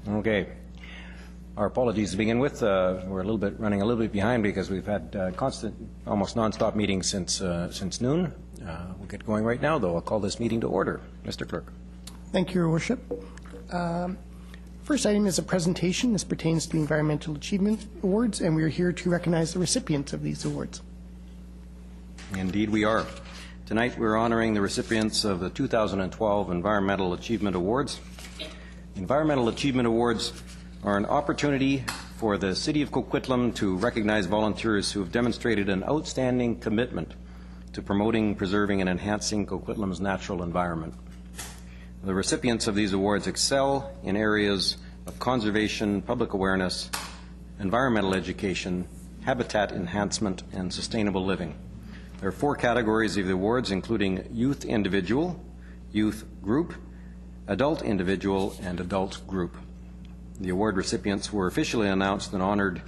Okay. Our apologies to begin with. We're running a little bit behind because we've had constant, almost non-stop meetings since noon. We'll get going right now, though. I'll call this meeting to order. Mr. Clarke. Thank you, Your Worship. First item is a presentation. This pertains to the Environmental Achievement Awards, and we are here to recognize the recipients of these awards. Indeed we are. Tonight we're honoring the recipients of the 2012 Environmental Achievement Awards. Environmental Achievement Awards are an opportunity for the City of Coquitlam to recognize volunteers who have demonstrated an outstanding commitment to promoting, preserving, and enhancing Coquitlam's natural environment. The recipients of these awards excel in areas of conservation, public awareness, environmental education, habitat enhancement, and sustainable living. There are 4 categories of the awards, including Youth Individual, Youth Group, Adult Individual, and Adult Group. The award recipients were officially announced and honored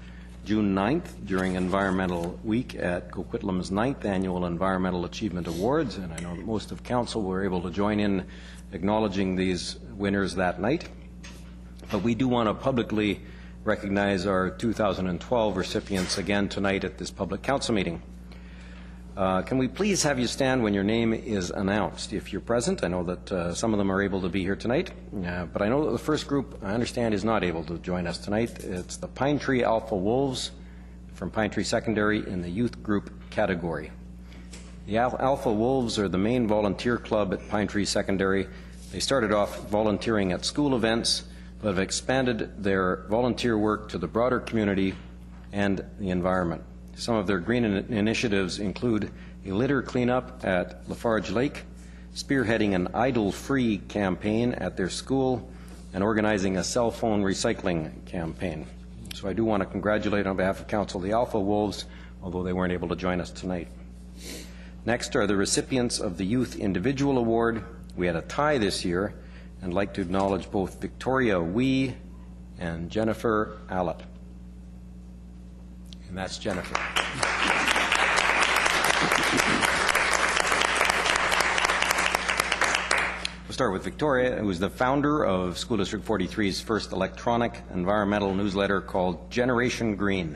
June 9th during Environmental Week at Coquitlam's 9th Annual Environmental Achievement Awards, and I know that most of Council were able to join in acknowledging these winners that night. But we do want to publicly recognize our 2012 recipients again tonight at this public council meeting. Can we please have you stand when your name is announced if you're present? I know that some of them are able to be here tonight, but I know that the first group, I understand, is not able to join us tonight. It's the Pinetree Alpha Wolves from Pinetree Secondary in the youth group category. The Alpha Wolves are the main volunteer club at Pinetree Secondary. They started off volunteering at school events, but have expanded their volunteer work to the broader community and the environment. Some of their green initiatives include a litter cleanup at Lafarge Lake, spearheading an idle-free campaign at their school, and organizing a cell phone recycling campaign. So I do want to congratulate on behalf of Council the Alpha Wolves, although they weren't able to join us tonight. Next are the recipients of the Youth Individual Award. We had a tie this year, and I'd like to acknowledge both Victoria Wee and Jennifer Allett. And that's Jennifer. We'll start with Victoria, who is the founder of School District 43's first electronic environmental newsletter called Generation Green.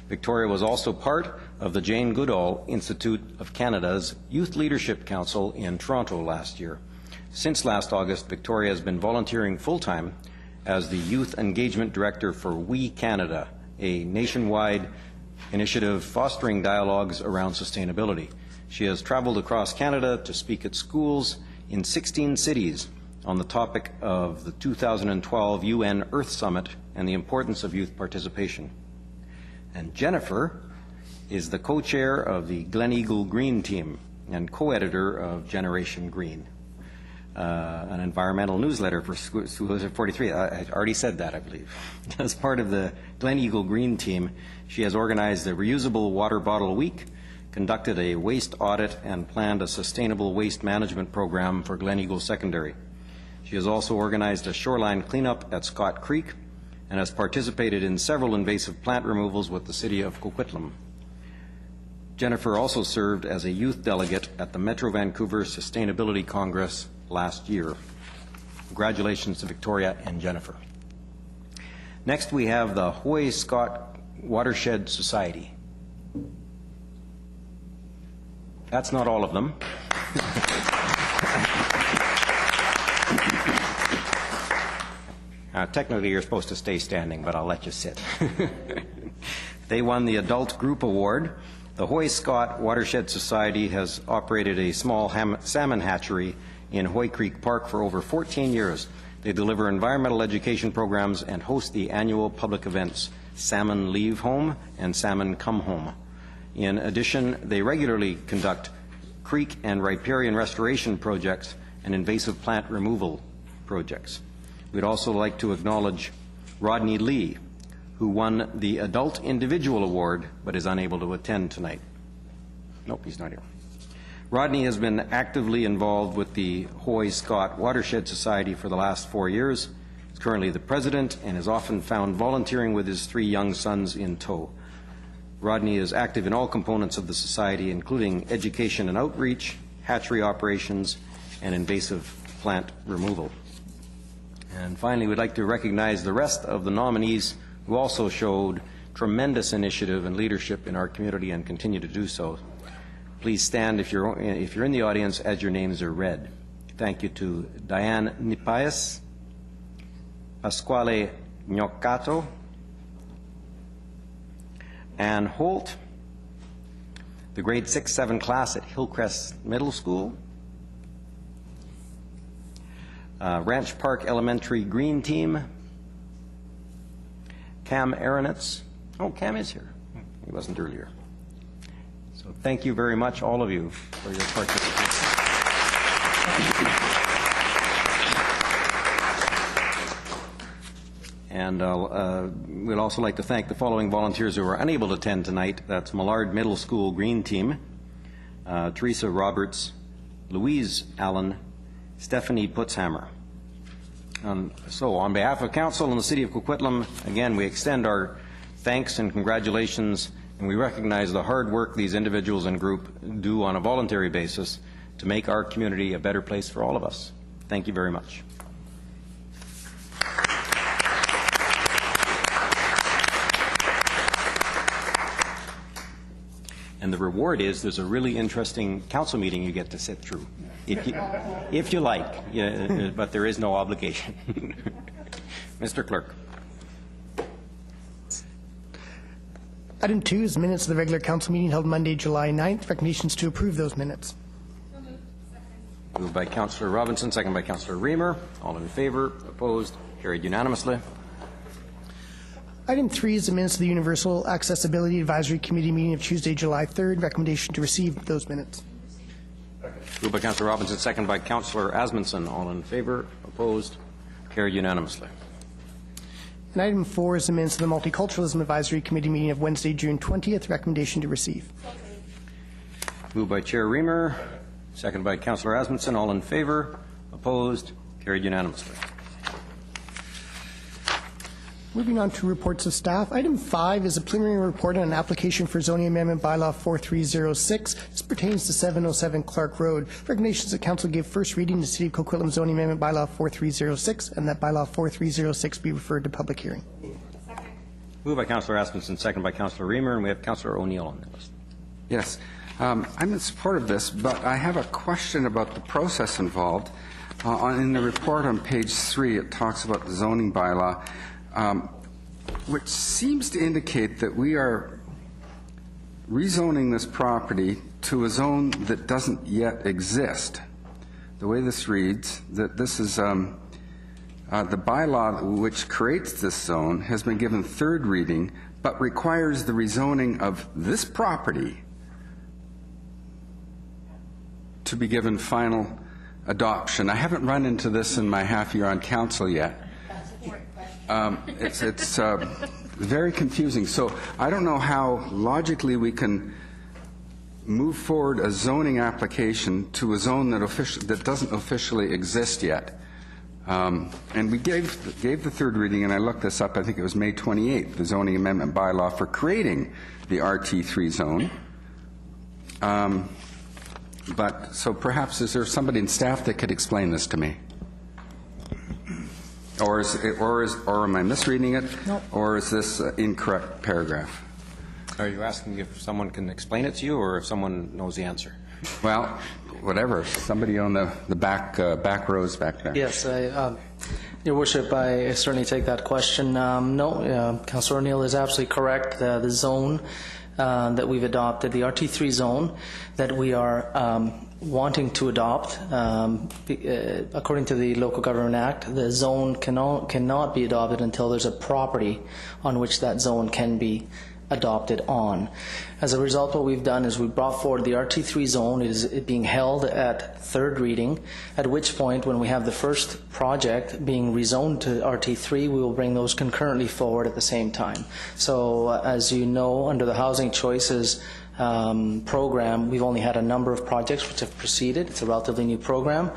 Victoria was also part of the Jane Goodall Institute of Canada's Youth Leadership Council in Toronto last year. Since last August, Victoria has been volunteering full-time as the Youth Engagement Director for We Canada, a nationwide initiative fostering dialogues around sustainability. She has traveled across Canada to speak at schools in 16 cities on the topic of the 2012 UN Earth Summit and the importance of youth participation. And Jennifer is the co-chair of the Glen Eagle Green Team and co-editor of Generation Green, an environmental newsletter for School District 43. I already said that, I believe. As part of the Glen Eagle Green Team, she has organized a reusable water bottle week, conducted a waste audit, and planned a sustainable waste management program for Glen Eagle Secondary. She has also organized a shoreline cleanup at Scott Creek and has participated in several invasive plant removals with the City of Coquitlam. Jennifer also served as a youth delegate at the Metro Vancouver Sustainability Congress last year. Congratulations to Victoria and Jennifer. Next we have the Hoy Scott Watershed Society. That's not all of them. Technically you're supposed to stay standing, but I'll let you sit. They won the Adult Group Award. The Hoy Scott Watershed Society has operated a small salmon hatchery in Hoy Creek Park for over 14 years. They deliver environmental education programs and host the annual public events, Salmon Leave Home and Salmon Come Home. In addition, they regularly conduct creek and riparian restoration projects and invasive plant removal projects. We'd also like to acknowledge Rodney Lee, who won the Adult Individual Award but is unable to attend tonight. Nope, he's not here. Rodney has been actively involved with the Hoy Scott Watershed Society for the last 4 years. He's currently the president and is often found volunteering with his 3 young sons in tow. Rodney is active in all components of the society, including education and outreach, hatchery operations, and invasive plant removal. And finally, we'd like to recognize the rest of the nominees who also showed tremendous initiative and leadership in our community and continue to do so. Please stand if you're in the audience as your names are read. Thank you to Diane Nipias, Pasquale Gnoccato, Ann Holt, the grade 6-7 class at Hillcrest Middle School, Ranch Park Elementary Green Team, Cam Aronitz. Oh, Cam is here. He wasn't earlier. So thank you very much, all of you, for your participation. And we'd also like to thank the following volunteers who were unable to attend tonight. That's Millard Middle School Green Team, Teresa Roberts, Louise Allen, Stephanie Putzhammer. So on behalf of Council and the City of Coquitlam, again, we extend our thanks and congratulations, and we recognize the hard work these individuals and group do on a voluntary basis to make our community a better place for all of us. Thank you very much. And the reward is there's a really interesting council meeting you get to sit through, if you like, but there is no obligation. Mr. Clerk. Item 2 is minutes of the regular council meeting held Monday, July 9th. Recommendations to approve those minutes. Moved by Councillor Robinson, second by Councillor Reamer. All in favor? Opposed? Carried unanimously. Item 3 is the minutes of the Universal Accessibility Advisory Committee meeting of Tuesday, July 3rd. Recommendation to receive those minutes. Moved by Councillor Robinson, second by Councillor Asmundson. All in favor? Opposed? Carried unanimously. And item 4 is the minutes of the Multiculturalism Advisory Committee meeting of Wednesday, June 20th. Recommendation to receive. Moved by Chair Reamer, second by Councillor Asmundson. All in favor? Opposed? Carried unanimously. Moving on to reports of staff. Item 5 is a preliminary report on an application for zoning amendment bylaw 4306. This pertains to 707 Clarke Road. Recommendations that Council give first reading to City of Coquitlam zoning amendment bylaw 4306 and that bylaw 4306 be referred to public hearing. Second. Moved by Councillor Asmundson, second by Councillor Reamer, and we have Councillor O'Neill on the list. Yes. I'm in support of this, but I have a question about the process involved. In the report on page 3, it talks about the zoning bylaw, which seems to indicate that we are rezoning this property to a zone that doesn't yet exist. The way this reads, that this is the bylaw which creates this zone has been given third reading, but requires the rezoning of this property to be given final adoption. I haven't run into this in my half year on council yet. It's very confusing. So I don't know how logically we can move forward a zoning application to a zone that doesn't officially exist yet. And we gave the third reading, and I looked this up. I think it was May 28th, the zoning amendment bylaw for creating the RT3 zone. But so perhaps is there somebody in staff that could explain this to me? Or am I misreading it? Nope. Or is this an incorrect paragraph? Are you asking if someone can explain it to you, or if someone knows the answer? Well, whatever. Somebody on the back rows back there. Yes, Your Worship, I certainly take that question. No, Councillor O'Neill is absolutely correct. The zone that we've adopted, the RT3 zone that we are wanting to adopt, according to the Local Government Act, the zone cannot be adopted until there's a property on which that zone can be adopted on. As a result, what we've done is we brought forward the RT3 zone. It is being held at third reading, at which point, when we have the first project being rezoned to RT3, we will bring those concurrently forward at the same time. So, as you know, under the Housing Choices program, we've only had a number of projects which have proceeded. It's a relatively new program.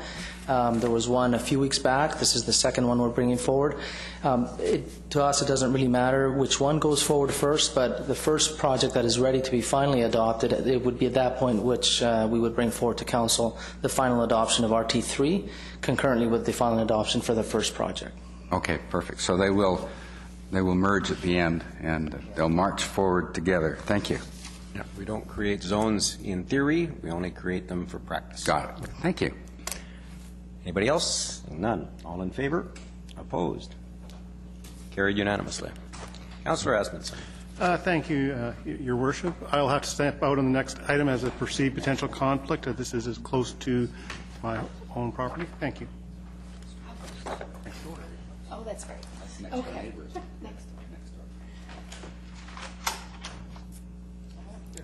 There was one a few weeks back. This is the second one we're bringing forward. To us, it doesn't really matter which one goes forward first, but the first project that is ready to be finally adopted, it would be at that point which we would bring forward to Council the final adoption of RT3, concurrently with the final adoption for the first project. Okay, perfect. So they will merge at the end, and they'll march forward together. Thank you. Yeah, we don't create zones in theory. We only create them for practice. Got it. Thank you. Anybody else? None. All in favor? Opposed? Carried unanimously. Councillor Asmundson. Thank you, Your Worship. I'll have to step out on the next item as a perceived potential conflict. This is as close to my own property. Thank you. Oh, that's great. Okay. Next.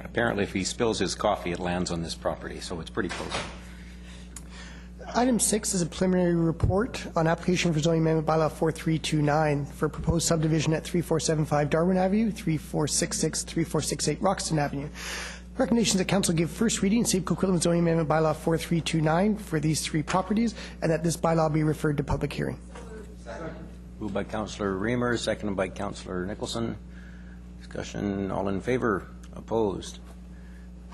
Apparently, if he spills his coffee, it lands on this property, so it's pretty close. Item 6 is a preliminary report on application for zoning amendment bylaw 4329 for proposed subdivision at 3475 Darwin Avenue, 3466, 3468 Roxton Avenue. Recommendations that Council give first reading, save Coquitlam zoning amendment bylaw 4329 for these three properties, and that this bylaw be referred to public hearing. Moved by Councillor Reamer, seconded by Councillor Nicholson. Discussion, all in favor? Opposed?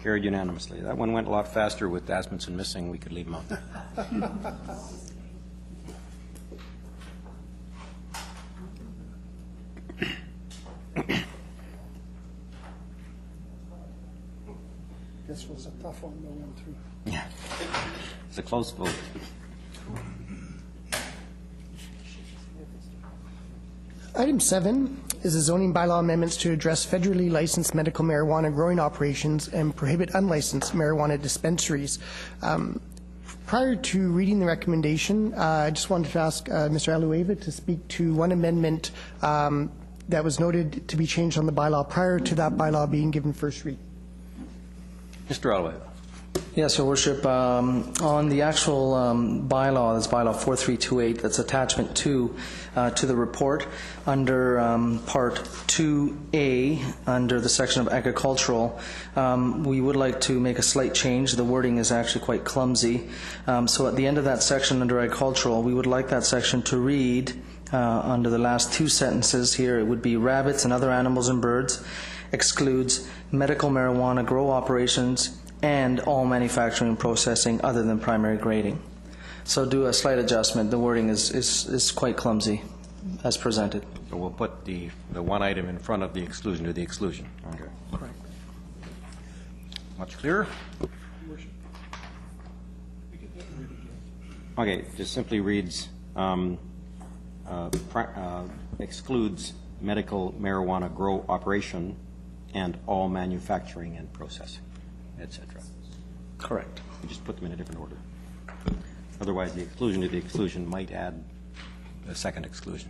Carried unanimously. That one went a lot faster with Asmundson missing. We could leave him out. This was a tough one, no one through. Yeah. It's a close vote. Item 7 is a zoning bylaw amendments to address federally licensed medical marijuana growing operations and prohibit unlicensed marijuana dispensaries. Prior to reading the recommendation, I just wanted to ask Mr. Alueva to speak to one amendment that was noted to be changed on the bylaw prior to that bylaw being given first read. Mr. Alueva. Yes, Your Worship. On the actual bylaw, that's bylaw 4328, that's attachment 2 to the report, under part 2A, under the section of agricultural, we would like to make a slight change. The wording is actually quite clumsy. So at the end of that section under agricultural, we would like that section to read, under the last two sentences here, it would be rabbits and other animals and birds, excludes medical marijuana grow operations and all manufacturing and processing other than primary grading. So do a slight adjustment. The wording is quite clumsy as presented. So we'll put the one item in front of the exclusion to the exclusion. Okay. Correct. Much clearer? Okay, just simply reads excludes medical marijuana grow operation and all manufacturing and processing, etc. Correct. We just put them in a different order. Otherwise, the exclusion to the exclusion might add a second exclusion.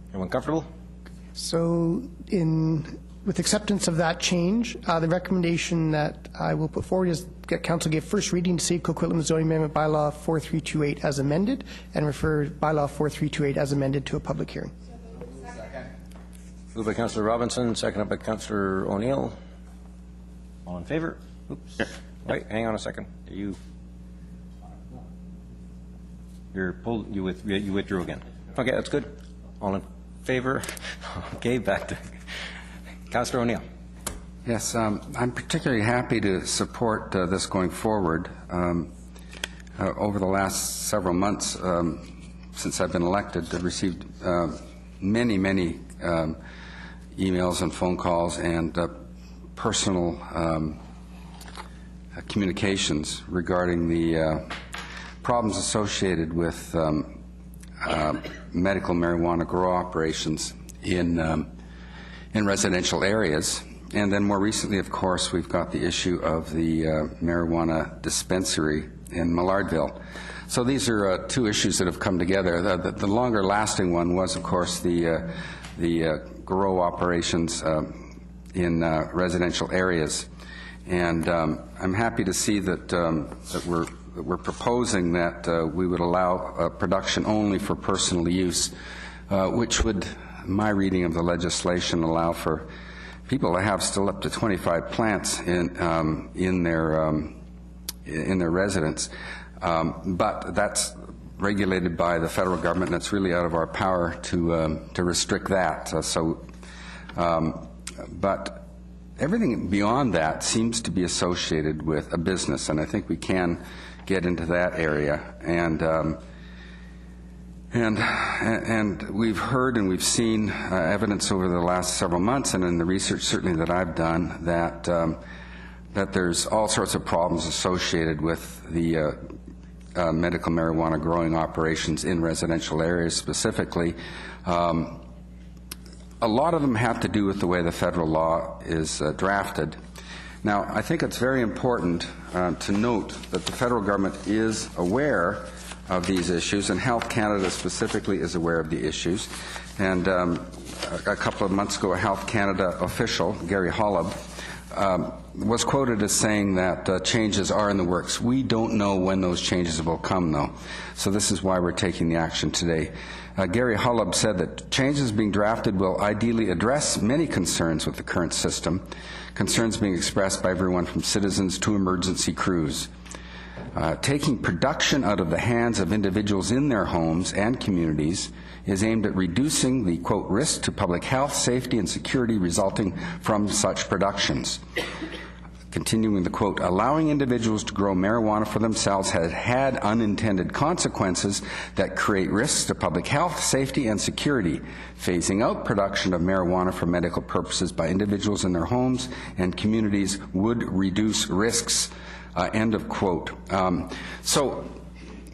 Everyone comfortable? So with acceptance of that change, the recommendation that I will put forward is that Council give first reading to save Coquitlam zoning amendment bylaw 4328 as amended and refer bylaw 4328 as amended to a public hearing. Moved by Councillor Robinson, seconded by Councillor O'Neill. All in favor? Oops. Wait, hang on a second. You withdrew again. Okay, that's good. All in favor? Okay, back to Councillor O'Neill. Yes, I'm particularly happy to support this going forward. Over the last several months, since I've been elected, I've received many emails and phone calls and personal communications regarding the problems associated with medical marijuana grow operations in residential areas. And then more recently, of course, we've got the issue of the marijuana dispensary in Millardville. So these are two issues that have come together. The longer lasting one was, of course, the grow operations in residential areas. And I'm happy to see that we're proposing that we would allow production only for personal use, which would my reading of the legislation allow for people to have still up to 25 plants in their residence, but that's regulated by the federal government, and it's really out of our power to restrict that. But everything beyond that seems to be associated with a business, and I think we can get into that area. And we've heard and we've seen evidence over the last several months, and in the research certainly that I've done, that there's all sorts of problems associated with the medical marijuana growing operations in residential areas specifically. A lot of them have to do with the way the federal law is drafted. Now, I think it's very important to note that the federal government is aware of these issues, and Health Canada specifically is aware of the issues. And a couple of months ago, a Health Canada official, Gary Holub, was quoted as saying that changes are in the works. We don't know when those changes will come, though. So this is why we're taking the action today. Gary Holub said that changes being drafted will ideally address many concerns with the current system, concerns being expressed by everyone from citizens to emergency crews. Taking production out of the hands of individuals in their homes and communities is aimed at reducing the, quote, risk to public health, safety, and security resulting from such productions. Continuing the quote, allowing individuals to grow marijuana for themselves has had unintended consequences that create risks to public health, safety, and security. Phasing out production of marijuana for medical purposes by individuals in their homes and communities would reduce risks. End of quote. So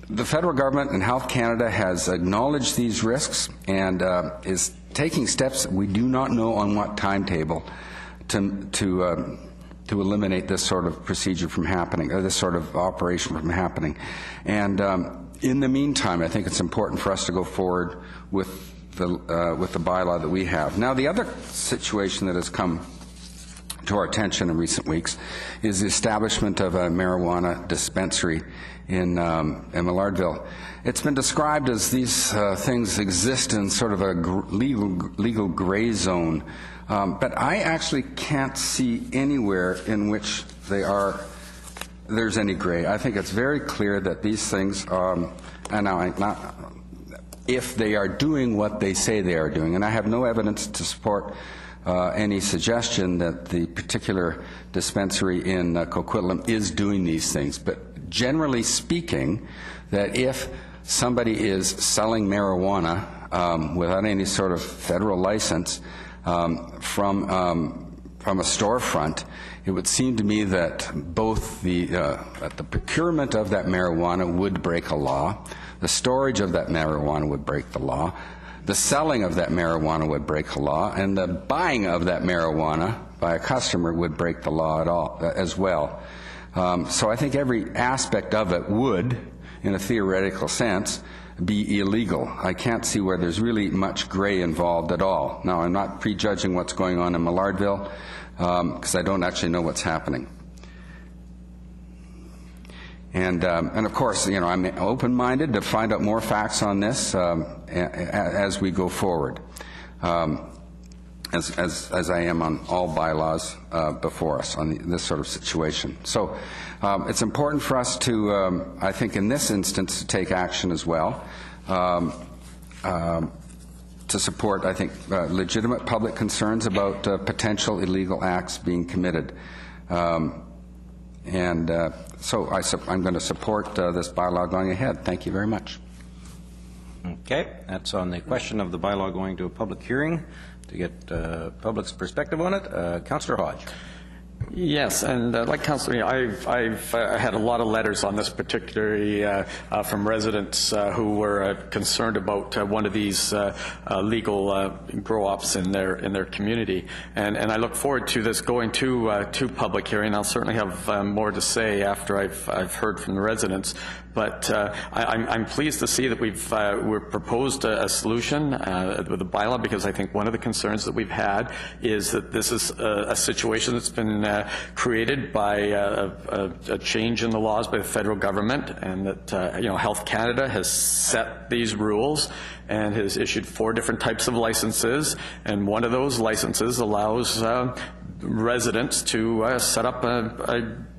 the federal government and Health Canada has acknowledged these risks and is taking steps that we do not know on what timetable to eliminate this sort of procedure from happening, or this sort of operation from happening. And in the meantime, I think it's important for us to go forward with the bylaw that we have. Now, the other situation that has come to our attention in recent weeks is the establishment of a marijuana dispensary in Millardville. It's been described as these things exist in sort of a legal gray zone, but I actually can't see anywhere in which there's any gray. I think it's very clear that these things, if they are doing what they say they are doing, and I have no evidence to support any suggestion that the particular dispensary in Coquitlam is doing these things. But generally speaking, that if somebody is selling marijuana without any sort of federal license from a storefront, it would seem to me that both the procurement of that marijuana would break a law, the storage of that marijuana would break the law, the selling of that marijuana would break the law, and the buying of that marijuana by a customer would break the law as well. So I think every aspect of it would, in a theoretical sense, be illegal. I can't see where there's really much gray involved at all. Now, I'm not prejudging what's going on in Millardville because I don't actually know what's happening. And of course, you know, I'm open-minded to find out more facts on this as we go forward, as I am on all bylaws before us on this sort of situation. So it's important for us to, I think in this instance, to take action as well, to support, I think, legitimate public concerns about potential illegal acts being committed. So I'm going to support this bylaw going ahead. Thank you very much. Okay, that's on the question of the bylaw going to a public hearing. To get public's perspective on it, Councillor Hodge. Yes, and like Councillor, I've had a lot of letters on this, particularly from residents who were concerned about one of these legal grow-ops in their community, and I look forward to this going to public hearing. I'll certainly have more to say after I've heard from the residents. But I'm pleased to see that we've proposed a solution with the bylaw, because I think one of the concerns that we've had is that this is a situation that's been created by a change in the laws by the federal government, and that Health Canada has set these rules and has issued 4 different types of licenses, and one of those licenses allows residents to set up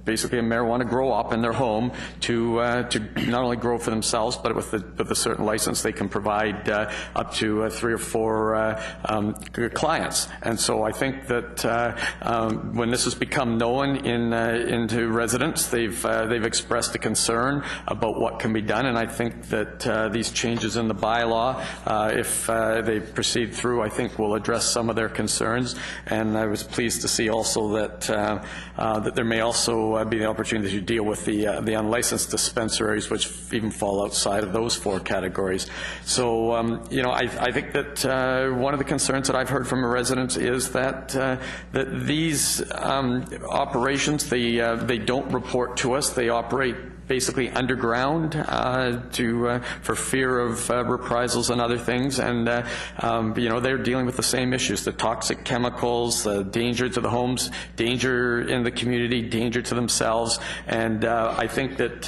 basically a marijuana grow-op in their home to not only grow for themselves, but with a certain license they can provide up to 3 or 4 clients. And so I think that when this has become known into residents, they've expressed a concern about what can be done, and I think that these changes in the bylaw, if they proceed through, I think will address some of their concerns. And I was pleased to see also that that there may also be the opportunity to deal with the unlicensed dispensaries, which even fall outside of those 4 categories. So, I think that one of the concerns that I've heard from residents is that that these operations, they don't report to us. They operate basically underground for fear of reprisals and other things, and they're dealing with the same issues: the toxic chemicals, the danger to the homes, danger in the community, danger to themselves. And I think that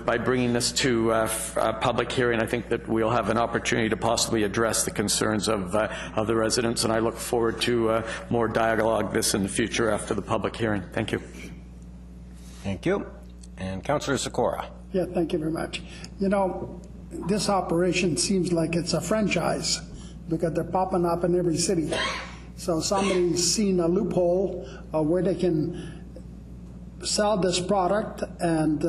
by bringing this to a public hearing, I think that we'll have an opportunity to possibly address the concerns of the residents, and I look forward to more dialogue this in the future after the public hearing. Thank you. Thank you. And Councillor Sikora. Yeah, thank you very much. This operation seems like it's a franchise because they're popping up in every city. So somebody's seen a loophole where they can sell this product and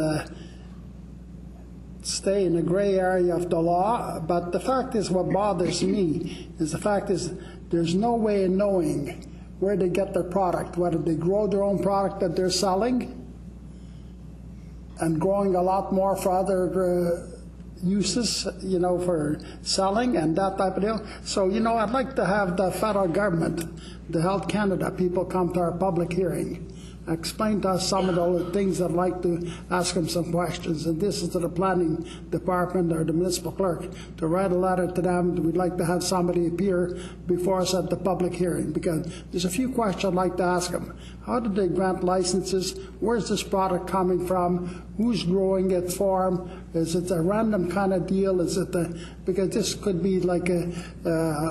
stay in the gray area of the law. But the fact is, what bothers me is the fact is there's no way of knowing where they get their product, whether they grow their own product that they're selling and growing a lot more for other uses, for selling and that type of deal. So, I'd like to have the federal government, the Health Canada people come to our public hearing, explain to us some of the things. I'd like to ask them some questions. And this is to the planning department or the municipal clerk to write a letter to them. We'd like to have somebody appear before us at the public hearing, because there's a few questions I'd like to ask them. How did they grant licenses? Where's this product coming from? Who's growing it for them? Is it a random kind of deal? Is it because this could be like a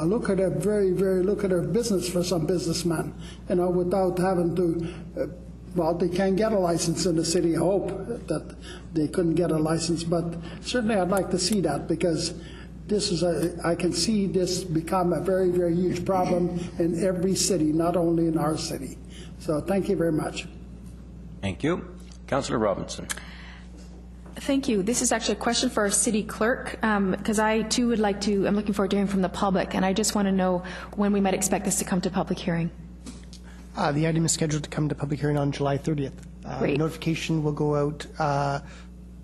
lucrative, very, very lucrative business for some businessmen, without having to. Well, they can't get a license in the city. I hope that they couldn't get a license, but certainly I'd like to see that, because this is I can see this become a very, very huge problem in every city, not only in our city. So thank you very much. Thank you. Councillor Robinson. Thank you. This is actually a question for our city clerk, because I too would like to, I'm looking forward to hearing from the public, and I just want to know when we might expect this to come to public hearing. The item is scheduled to come to public hearing on July 30th. Great. Notification will go out.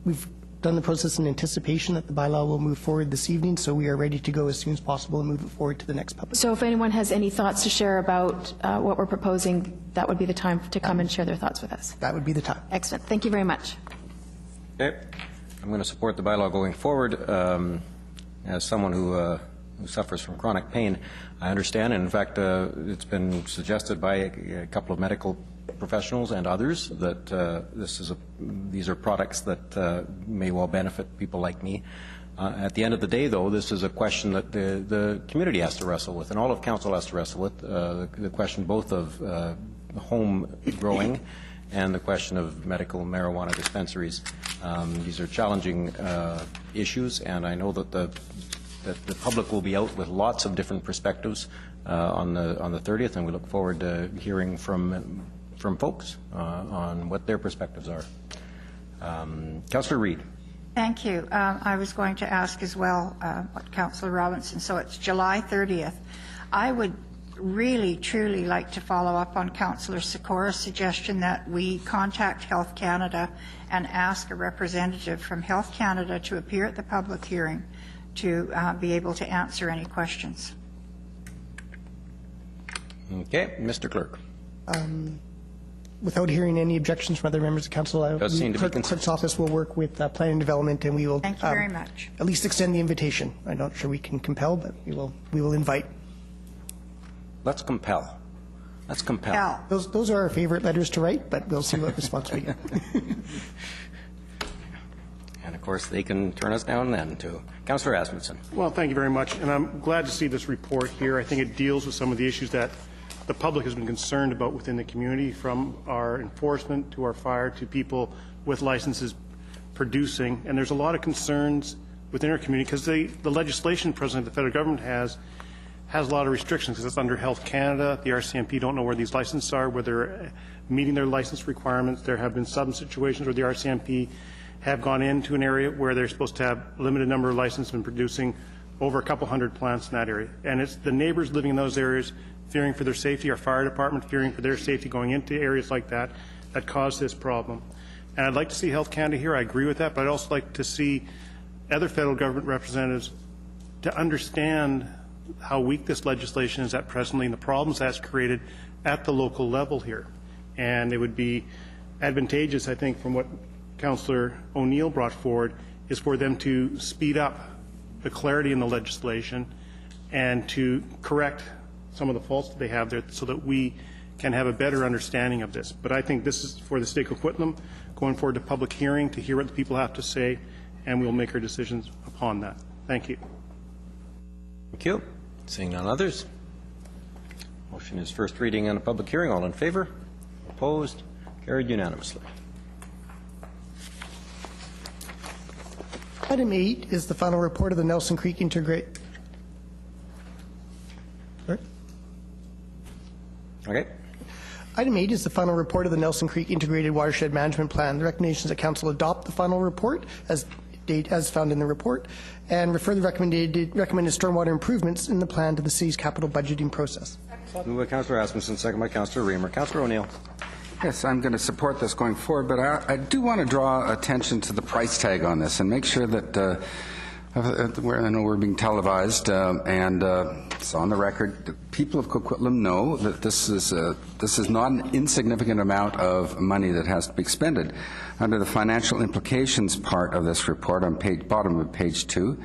We've done the process in anticipation that the bylaw will move forward this evening, so we are ready to go as soon as possible and move it forward to the next public. So if anyone has any thoughts to share about what we're proposing, that would be the time to come and share their thoughts with us. That would be the time. Excellent. Thank you very much. Okay. I'm going to support the bylaw going forward. As someone who suffers from chronic pain, I understand, and in fact, it's been suggested by a couple of medical professionals and others that these are products that may well benefit people like me. At the end of the day, though, this is a question that the community has to wrestle with, and all of council has to wrestle with, the question both of home growing and the question of medical marijuana dispensaries. These are challenging issues, and I know that the public will be out with lots of different perspectives on the 30th, and we look forward to hearing from folks on what their perspectives are. Councillor Reid. Thank you. I was going to ask as well what Councillor Robinson. So it's July 30th. I would really, truly like to follow up on Councillor Sikora's suggestion that we contact Health Canada and ask a representative from Health Canada to appear at the public hearing to be able to answer any questions. Okay, Mr. Clerk. Without hearing any objections from other members of council, the clerk's office will work with planning and development, and we will Thank you very much. At least extend the invitation. I'm not sure we can compel, but we will invite. Let's compel. That's compel. Those are our favorite letters to write, but we'll see what response we get. And of course, they can turn us down then, too. Councillor Asmundson. Well, thank you very much, and I'm glad to see this report here. I think it deals with some of the issues that the public has been concerned about within the community, from our enforcement to our fire to people with licenses producing. And there's a lot of concerns within our community because the legislation presently the federal government has a lot of restrictions because it's under Health Canada. The RCMP don't know where these licenses are, whether they're meeting their license requirements. There have been some situations where the RCMP have gone into an area where they're supposed to have a limited number of licenses and producing over a couple hundred plants in that area. And it's the neighbors living in those areas fearing for their safety, our fire department fearing for their safety going into areas like that caused this problem. And I'd like to see Health Canada here. I agree with that, but I'd also like to see other federal government representatives to understand how weak this legislation is at presently and the problems that's created at the local level here. And it would be advantageous, I think, from what Councillor O'Neill brought forward, is for them to speed up the clarity in the legislation and to correct some of the faults that they have there so that we can have a better understanding of this. But I think this is for the state of Coquitlam, going forward to public hearing to hear what the people have to say, and we'll make our decisions upon that. Thank you. Thank you. Seeing none others. Motion is first reading and a public hearing. All in favor? Opposed? Carried unanimously. Item 8 is the final report of the Nelson Creek Integrated. Okay. Item 8 is the final report of the Nelson Creek Integrated Watershed Management Plan. The recommendation is that Council adopt the final report as found in the report and refer the recommended stormwater improvements in the plan to the city's capital budgeting process. Moved by Councillor Asmundson, second by Councillor Reamer. Councillor O'Neill. Yes, I'm going to support this going forward, but I do want to draw attention to the price tag on this and make sure that I know we're being televised and it's on the record. The people of Coquitlam know that this is not an insignificant amount of money that has to be expended. Under the financial implications part of this report on bottom of page 2,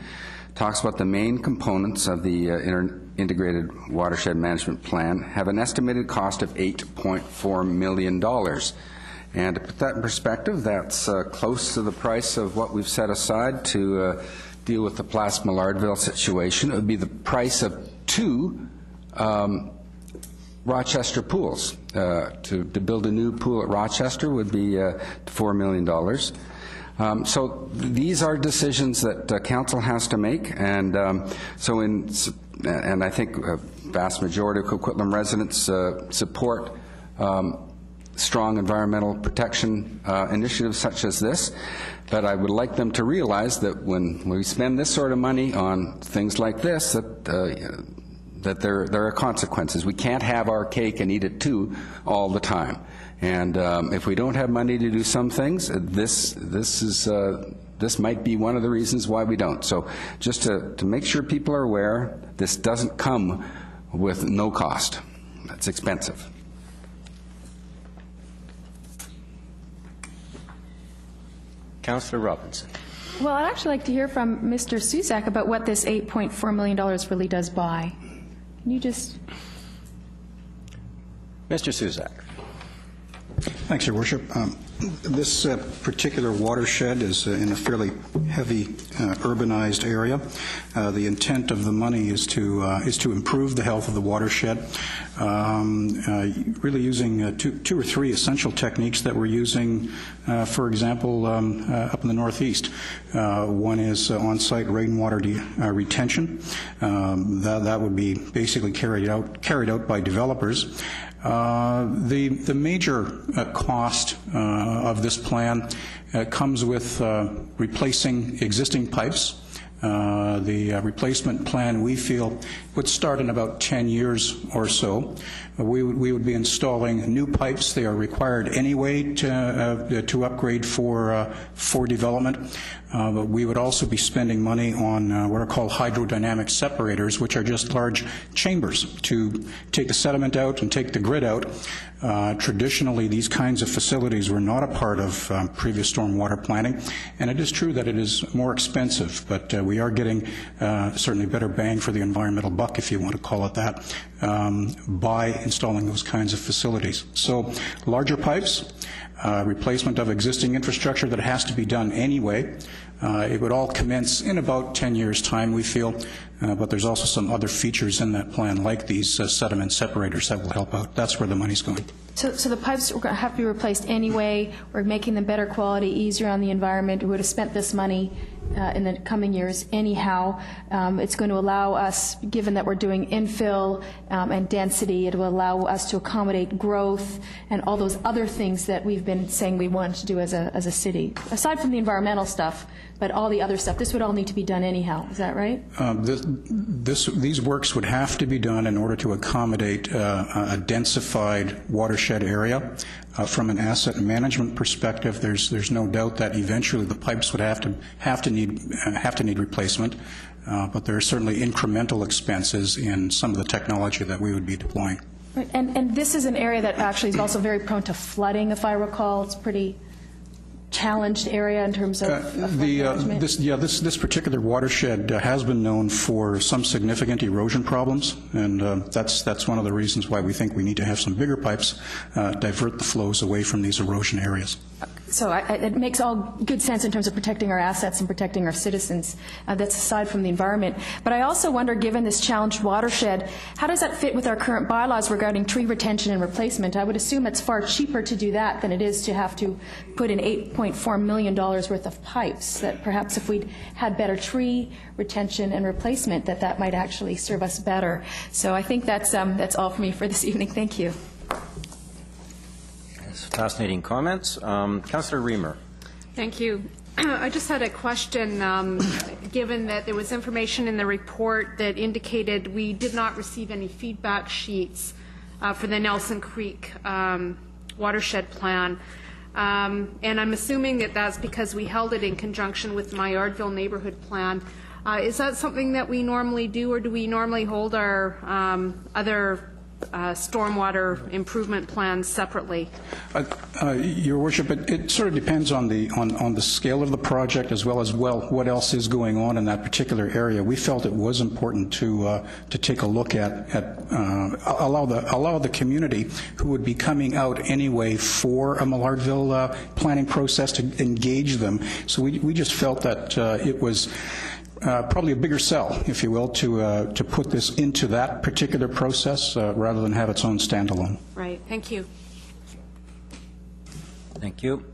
talks about the main components of the Integrated Watershed Management Plan have an estimated cost of $8.4 million. And to put that in perspective, that's close to the price of what we've set aside to deal with the Place-Millardville situation. It would be the price of 2 Rochester pools. To build a new pool at Rochester would be $4 million. So these are decisions that council has to make, and and I think a vast majority of Coquitlam residents support strong environmental protection initiatives such as this. But I would like them to realize that when we spend this sort of money on things like this, that there are consequences. We can't have our cake and eat it too all the time. And if we don't have money to do some things, this might be one of the reasons why we don't. So just to make sure people are aware, this doesn't come with no cost. It's expensive. Councillor Robinson. Well, I'd actually like to hear from Mr. Susak about what this $8.4 million really does buy. Can you just... Mr. Susak. Thanks, Your Worship. This particular watershed is in a fairly heavy urbanized area. The intent of the money is to improve the health of the watershed, really using two or three essential techniques that we're using, for example, up in the Northeast. One is on-site rainwater retention. That would be basically carried out by developers. The major cost of this plan comes with replacing existing pipes. The replacement plan, we feel, would start in about 10 years or so. We would be installing new pipes. They are required anyway to upgrade for development. But we would also be spending money on what are called hydrodynamic separators, which are just large chambers to take the sediment out and take the grit out. Traditionally, these kinds of facilities were not a part of previous stormwater planning, and it is true that it is more expensive, but we are getting certainly better bang for the environmental buck, if you want to call it that, by installing those kinds of facilities. So larger pipes, replacement of existing infrastructure that has to be done anyway. It would all commence in about 10 years' time, we feel, but there's also some other features in that plan, like these sediment separators that will help out. That's where the money's going. So the pipes have to be replaced anyway. We're making them better quality, easier on the environment. We would have spent this money in the coming years anyhow. It's going to allow us, given that we're doing infill and density, it will allow us to accommodate growth and all those other things that we've been saying we want to do as a city. Aside from the environmental stuff, but all the other stuff, this would all need to be done anyhow. Is that right? These works would have to be done in order to accommodate a densified watershed area. From an asset management perspective, there's no doubt that eventually the pipes would have to need replacement, but there are certainly incremental expenses in some of the technology that we would be deploying. Right. And this is an area that actually is also very prone to flooding, if I recall. It's pretty challenged area in terms of management? This particular watershed has been known for some significant erosion problems, and that's one of the reasons why we think we need to have some bigger pipes, divert the flows away from these erosion areas. So it makes all good sense in terms of protecting our assets and protecting our citizens. That's aside from the environment. But I also wonder, given this challenged watershed, how does that fit with our current bylaws regarding tree retention and replacement? I would assume it's far cheaper to do that than it is to have to put in $8.4 million worth of pipes. That perhaps if we'd had better tree retention and replacement, that might actually serve us better. So I think that's all for me for this evening. Thank you. Fascinating comments. Councillor Reamer. Thank you. I just had a question, given that there was information in the report that indicated we did not receive any feedback sheets for the Nelson Creek watershed plan. And I'm assuming that that's because we held it in conjunction with the Maillardville neighborhood plan. Is that something that we normally do, or do we normally hold our other stormwater improvement plans separately? Your Worship, it sort of depends on the scale of the project, as well as what else is going on in that particular area. We felt it was important to take a look at allow the community who would be coming out anyway for a Maillardville planning process to engage them. So we just felt that it was probably a bigger sell, if you will, to put this into that particular process rather than have its own standalone. Right. Thank you. Thank you.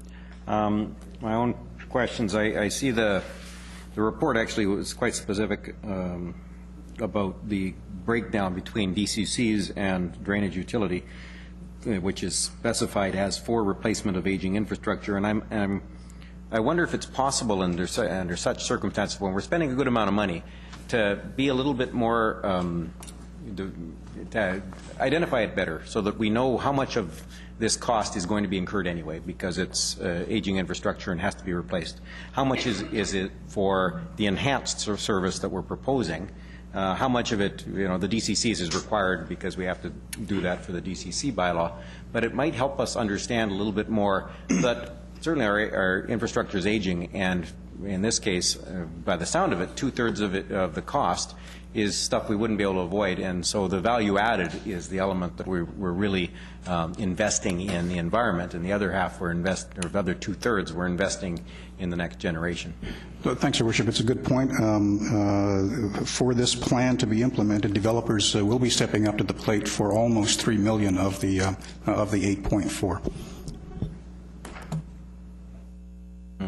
My own questions. I see the report actually was quite specific about the breakdown between DCCs and drainage utility, which is specified as for replacement of aging infrastructure, and I wonder if it's possible under such circumstances, when we're spending a good amount of money, to be a little bit more, to identify it better so that we know how much of this cost is going to be incurred anyway, because it's aging infrastructure and has to be replaced. How much is it for the enhanced service that we're proposing? How much of it, the DCCs is required because we have to do that for the DCC bylaw, but it might help us understand a little bit more that certainly our infrastructure is aging, and in this case, by the sound of it, 2/3 of the cost is stuff we wouldn't be able to avoid, and so the value added is the element that we're really investing in the environment, and the other half or the other 2/3 we're investing in the next generation. Thanks, Your Worship. It's a good point. For this plan to be implemented, developers will be stepping up to the plate for almost $3 million of the 8.4.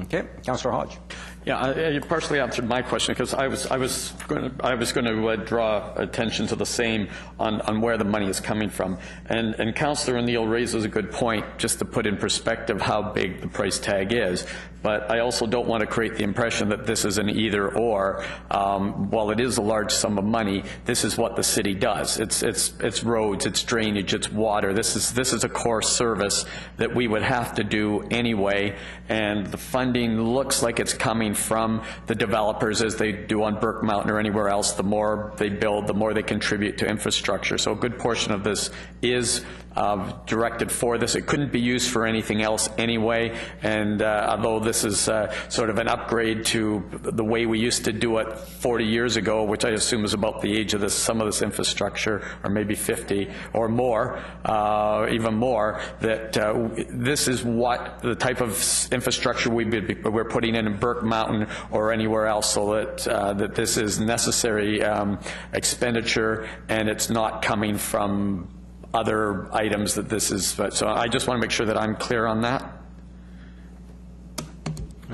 Okay, Councillor Hodge. Yeah, you partially answered my question, because I was going to draw attention to the same on where the money is coming from, and Councillor O'Neill raises a good point, just to put in perspective how big the price tag is. But I also don't want to create the impression that this is an either-or. While it is a large sum of money, this is what the city does. It's roads, it's drainage, it's water. This is a core service that we would have to do anyway, and the funding looks like it's coming coming from the developers as they do on Burke Mountain or anywhere else. The more they build, the more they contribute to infrastructure. So a good portion of this is directed for this. It couldn't be used for anything else anyway, and although this is sort of an upgrade to the way we used to do it 40 years ago, which I assume is about the age of some of this infrastructure, or maybe 50 or more, even more, that this is what the type of infrastructure we're putting in Burke Mountain or anywhere else, so that this is necessary expenditure, and it's not coming from other items that this is. So I just want to make sure that I'm clear on that.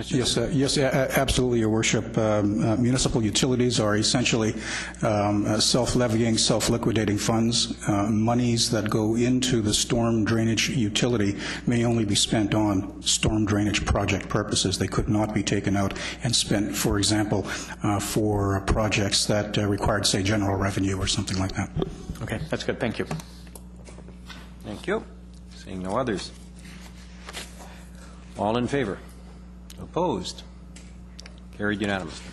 Yes, absolutely, Your Worship. Municipal utilities are essentially self-levying, self-liquidating funds. Monies that go into the storm drainage utility may only be spent on storm drainage project purposes. They could not be taken out and spent, for example, for projects that required, say, general revenue or something like that. Okay, that's good. Thank you. Thank you. Seeing no others. All in favor? Opposed? Carried unanimously.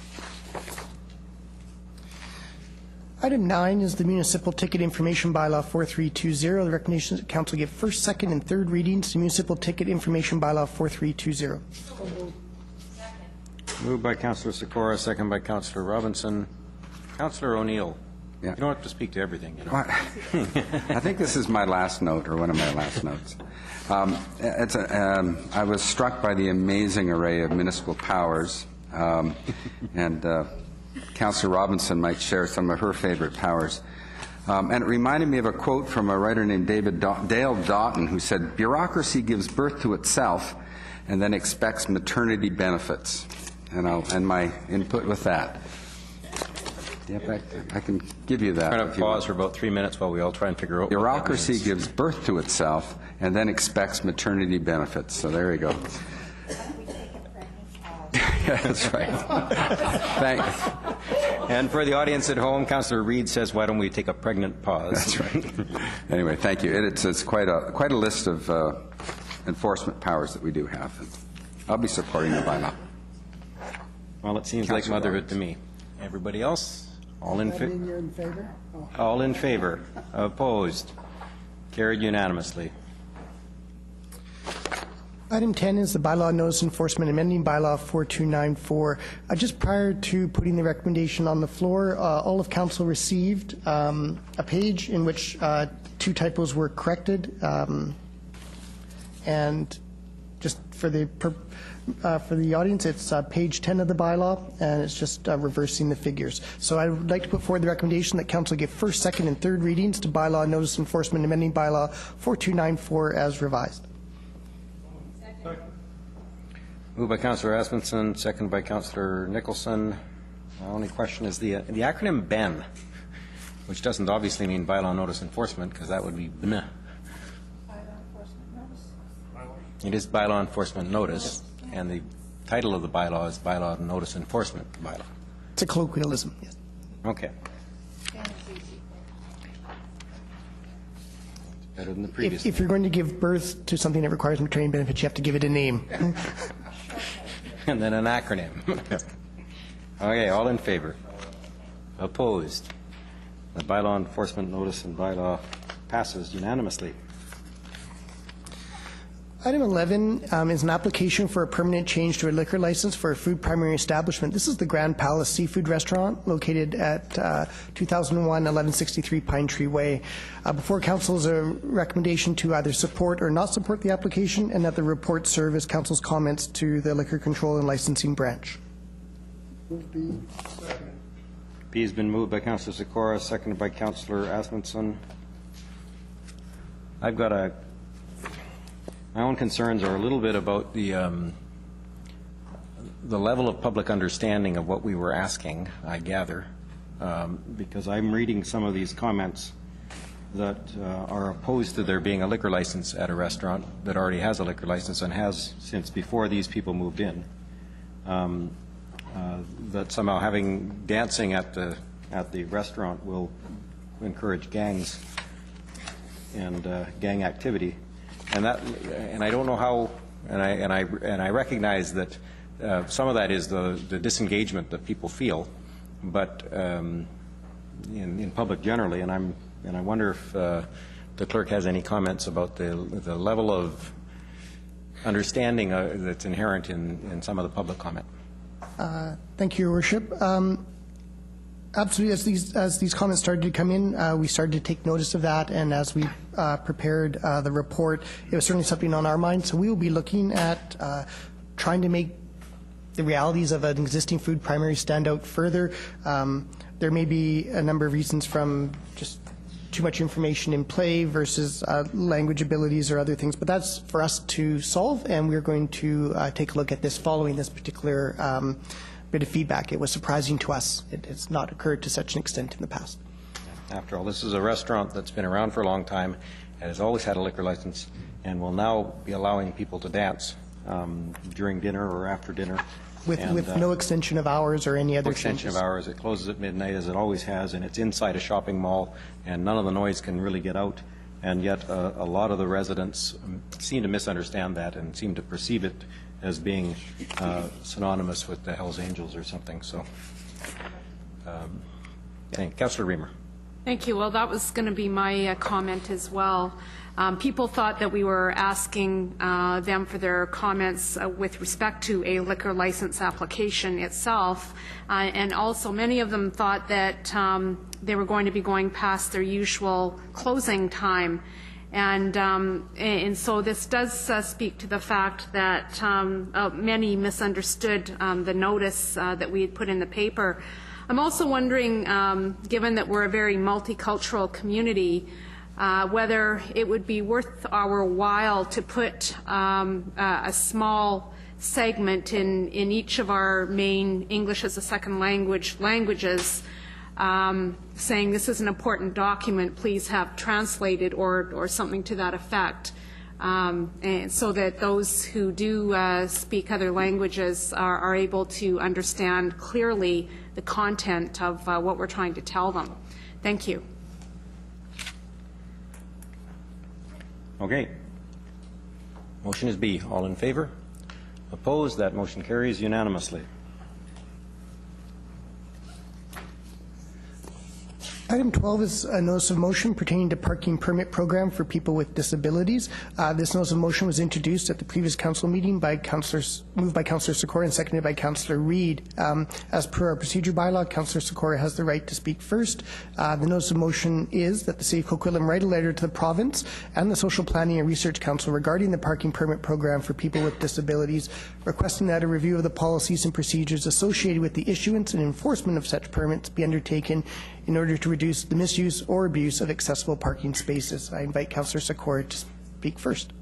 Item 9 is the Municipal Ticket Information Bylaw 4320. The recommendation is that Council give first, second, and third readings to Municipal Ticket Information Bylaw 4320. Moved by Councillor Sikora, second by Councillor Robinson. Councillor O'Neill. Yeah. You don't have to speak to everything, you know. I think this is my last note, or one of my last notes. I was struck by the amazing array of municipal powers, and Councillor Robinson might share some of her favorite powers. And it reminded me of a quote from a writer named Dale Doughton, who said, "Bureaucracy gives birth to itself and then expects maternity benefits." And I'll end my input with that. Yep, I can give you that. We're going to pause for about 3 minutes while we all try and figure out Bureaucracy what that means. gives birth to itself and then expects maternity benefits. So there you go. Yeah, that's right. Thanks. And for the audience at home, Councillor Reid says, why don't we take a pregnant pause? That's right. Anyway, thank you. It's quite a list of enforcement powers that we do have. And I'll be supporting the bylaw. Well, it seems like motherhood to me. Everybody else? All in favor? Oh. All in favor? Opposed? Carried unanimously. Item 10 is the Bylaw Notice Enforcement Amending Bylaw 4294. Just prior to putting the recommendation on the floor, all of Council received a page in which 2 typos were corrected, and just for the audience, it's page 10 of the bylaw, and it's just reversing the figures. So I would like to put forward the recommendation that Council give first, second, and third readings to Bylaw Notice Enforcement Amending Bylaw 4294 as revised. Second. Moved by Councillor Asmundson, second by Councillor Nicholson. The only question is the acronym BEN, which doesn't obviously mean Bylaw Notice Enforcement, because that would be BN. It is Bylaw Enforcement Notice, and the title of the bylaw is Bylaw Notice Enforcement Bylaw. It's a colloquialism, yes. Okay. Better than the previous. If you're going to give birth to something that requires maternity benefits, you have to give it a name. And then an acronym. Okay, all in favor? Opposed? The Bylaw Enforcement Notice and Bylaw passes unanimously. Item 11 is an application for a permanent change to a liquor license for a food primary establishment. This is the Grand Palace Seafood Restaurant located at 2001 1163 Pinetree Way. Before Council is a recommendation to either support or not support the application, and that the report serve as Council's comments to the Liquor Control and Licensing Branch. B has been moved by Councillor Sikora, seconded by Councillor Asmundson. I've got my own concerns are a little bit about the level of public understanding of what we were asking, I gather, because I'm reading some of these comments that are opposed to there being a liquor license at a restaurant that already has a liquor license and has since before these people moved in. That somehow having dancing at the restaurant will encourage gangs and gang activity. And I don't know how, and I recognize that some of that is the disengagement that people feel, but in public generally, and I wonder if the clerk has any comments about the level of understanding that's inherent in some of the public comment. Thank you, Your Worship. Absolutely, as these comments started to come in, we started to take notice of that, and as we prepared the report, it was certainly something on our mind. So we will be looking at trying to make the realities of an existing food primary stand out further. There may be a number of reasons, from just too much information in play versus language abilities or other things, but that's for us to solve, and we're going to take a look at this following this particular bit of feedback. It was surprising to us. It has not occurred to such an extent in the past. After all, this is a restaurant that's been around for a long time, and has always had a liquor license, and will now be allowing people to dance during dinner or after dinner. With no extension of hours or any other extension changes. of hours. It closes at midnight, as it always has, and it's inside a shopping mall, and none of the noise can really get out. And yet a lot of the residents seem to misunderstand that and seem to perceive it as being synonymous with the Hells Angels or something. So, Councillor Reamer. Thank you. Well, that was going to be my comment as well. People thought that we were asking them for their comments with respect to a liquor license application itself, and also many of them thought that they were going to be going past their usual closing time. And so this does speak to the fact that many misunderstood the notice that we had put in the paper. I'm also wondering, given that we're a very multicultural community, whether it would be worth our while to put a small segment in each of our main English as a second languages, saying this is an important document, please have translated, or something to that effect, and so that those who do speak other languages are able to understand clearly the content of what we're trying to tell them. Thank you. Okay. Motion is B. All in favor? Opposed? That motion carries unanimously. Item 12 is a notice of motion pertaining to parking permit program for people with disabilities. This notice of motion was introduced at the previous council meeting by moved by Councillor Sikora and seconded by Councillor Reid. As per our procedure bylaw, Councillor Sikora has the right to speak first. The notice of motion is that the City of Coquitlam write a letter to the province and the Social Planning and Research Council regarding the parking permit program for people with disabilities, requesting that a review of the policies and procedures associated with the issuance and enforcement of such permits be undertaken in order to reduce the misuse or abuse of accessible parking spaces. I invite Councillor Sikora to speak first.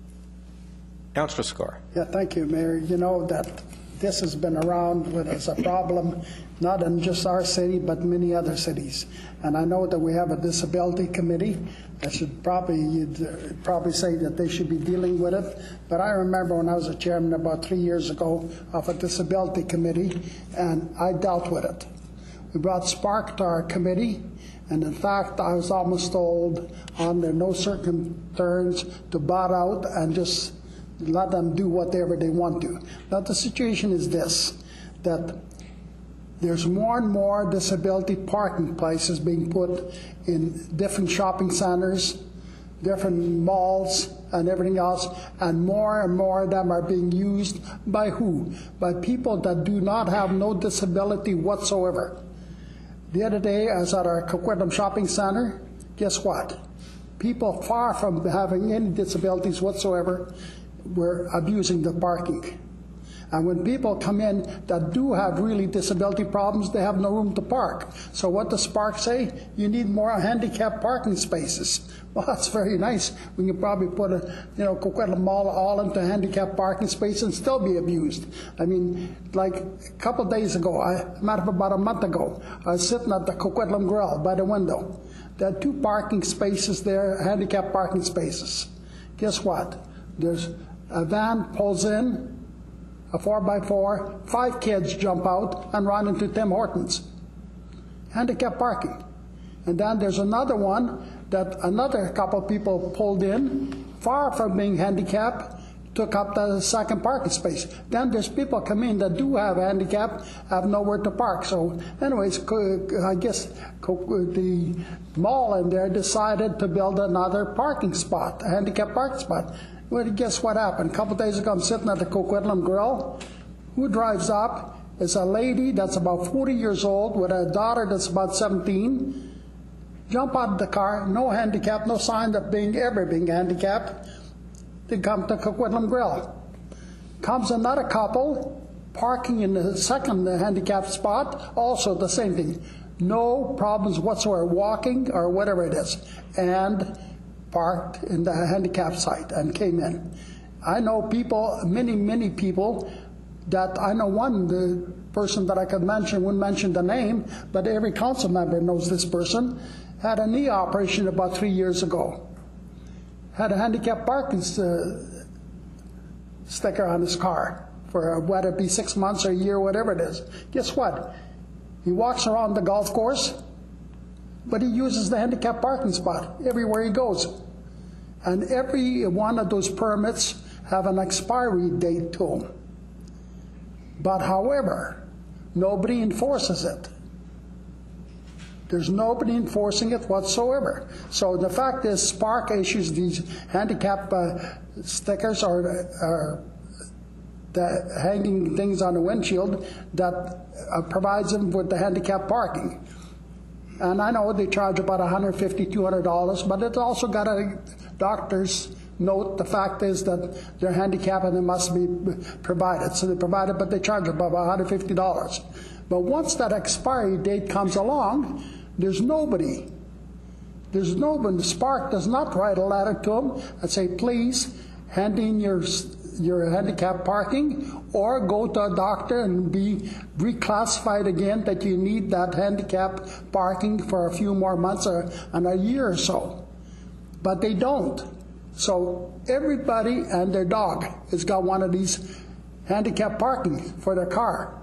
Councillor Sikora. Yeah, thank you, Mayor. You know that this has been around as a problem, not in just our city, but many other cities. And I know that we have a disability committee that should you'd probably say that they should be dealing with it. But I remember when I was a chairman about 3 years ago of a disability committee, and I dealt with it. We brought Spark to our committee, and in fact, I was almost told under no certain terms to butt out and just let them do whatever they want to. Now, the situation is this, that there's more and more disability parking places being put in different shopping centers, different malls, and everything else, and more of them are being used by who? By people that do not have no disability whatsoever. The other day, I was at our Coquitlam shopping center. Guess what? People far from having any disabilities whatsoever were abusing the parking. And when people come in that do have really disability problems, they have no room to park. So what does Spark say? You need more handicapped parking spaces. Well, that's very nice. We can probably put Coquitlam Mall all into handicapped parking space and still be abused. I mean, like a couple of days ago, about a month ago, I was sitting at the Coquitlam Grill by the window. There are 2 parking spaces there, handicapped parking spaces. Guess what? There's a van pulls in, a 4x4, 5 kids jump out and run into Tim Hortons. Handicapped parking. And then there's another one that another couple of people pulled in, far from being handicapped, took up the second parking space. Then there's people come in that do have a handicap, have nowhere to park. So anyways, I guess the mall in there decided to build another parking spot, a handicap parking spot. Well, guess what happened? A couple days ago, I'm sitting at the Coquitlam Grill. Who drives up? It's a lady that's about 40 years old with a daughter that's about 17. Jump out of the car, no handicap, no sign of ever being handicapped. They come to Coquitlam Grill. Comes another couple, parking in the second handicapped spot, also the same thing. No problems whatsoever, walking or whatever it is, and parked in the handicap site and came in. I know people, many people, that I know the person that I could mention, wouldn't mention the name, but every council member knows this person, had a knee operation about 3 years ago. Had a handicap parking sticker on his car for whether it be 6 months or a year, whatever it is. Guess what? He walks around the golf course, but he uses the handicap parking spot everywhere he goes. And every one of those permits have an expiry date to them. But however, nobody enforces it. There's nobody enforcing it whatsoever. So the fact is, Spark issues these handicap stickers or the hanging things on the windshield that provides them with the handicap parking. And I know they charge about $150, $200, but it's also got a doctor's note. The fact is that they're handicapped and they must be provided. So they provide it, but they charge about $150. But once that expiry date comes along, there's nobody. There's nobody. Spark does not write a letter to them and say, please hand in your handicap parking, or go to a doctor and be reclassified again that you need that handicap parking for a few more months or a year or so. But they don't. So everybody and their dog has got one of these handicap parking for their car.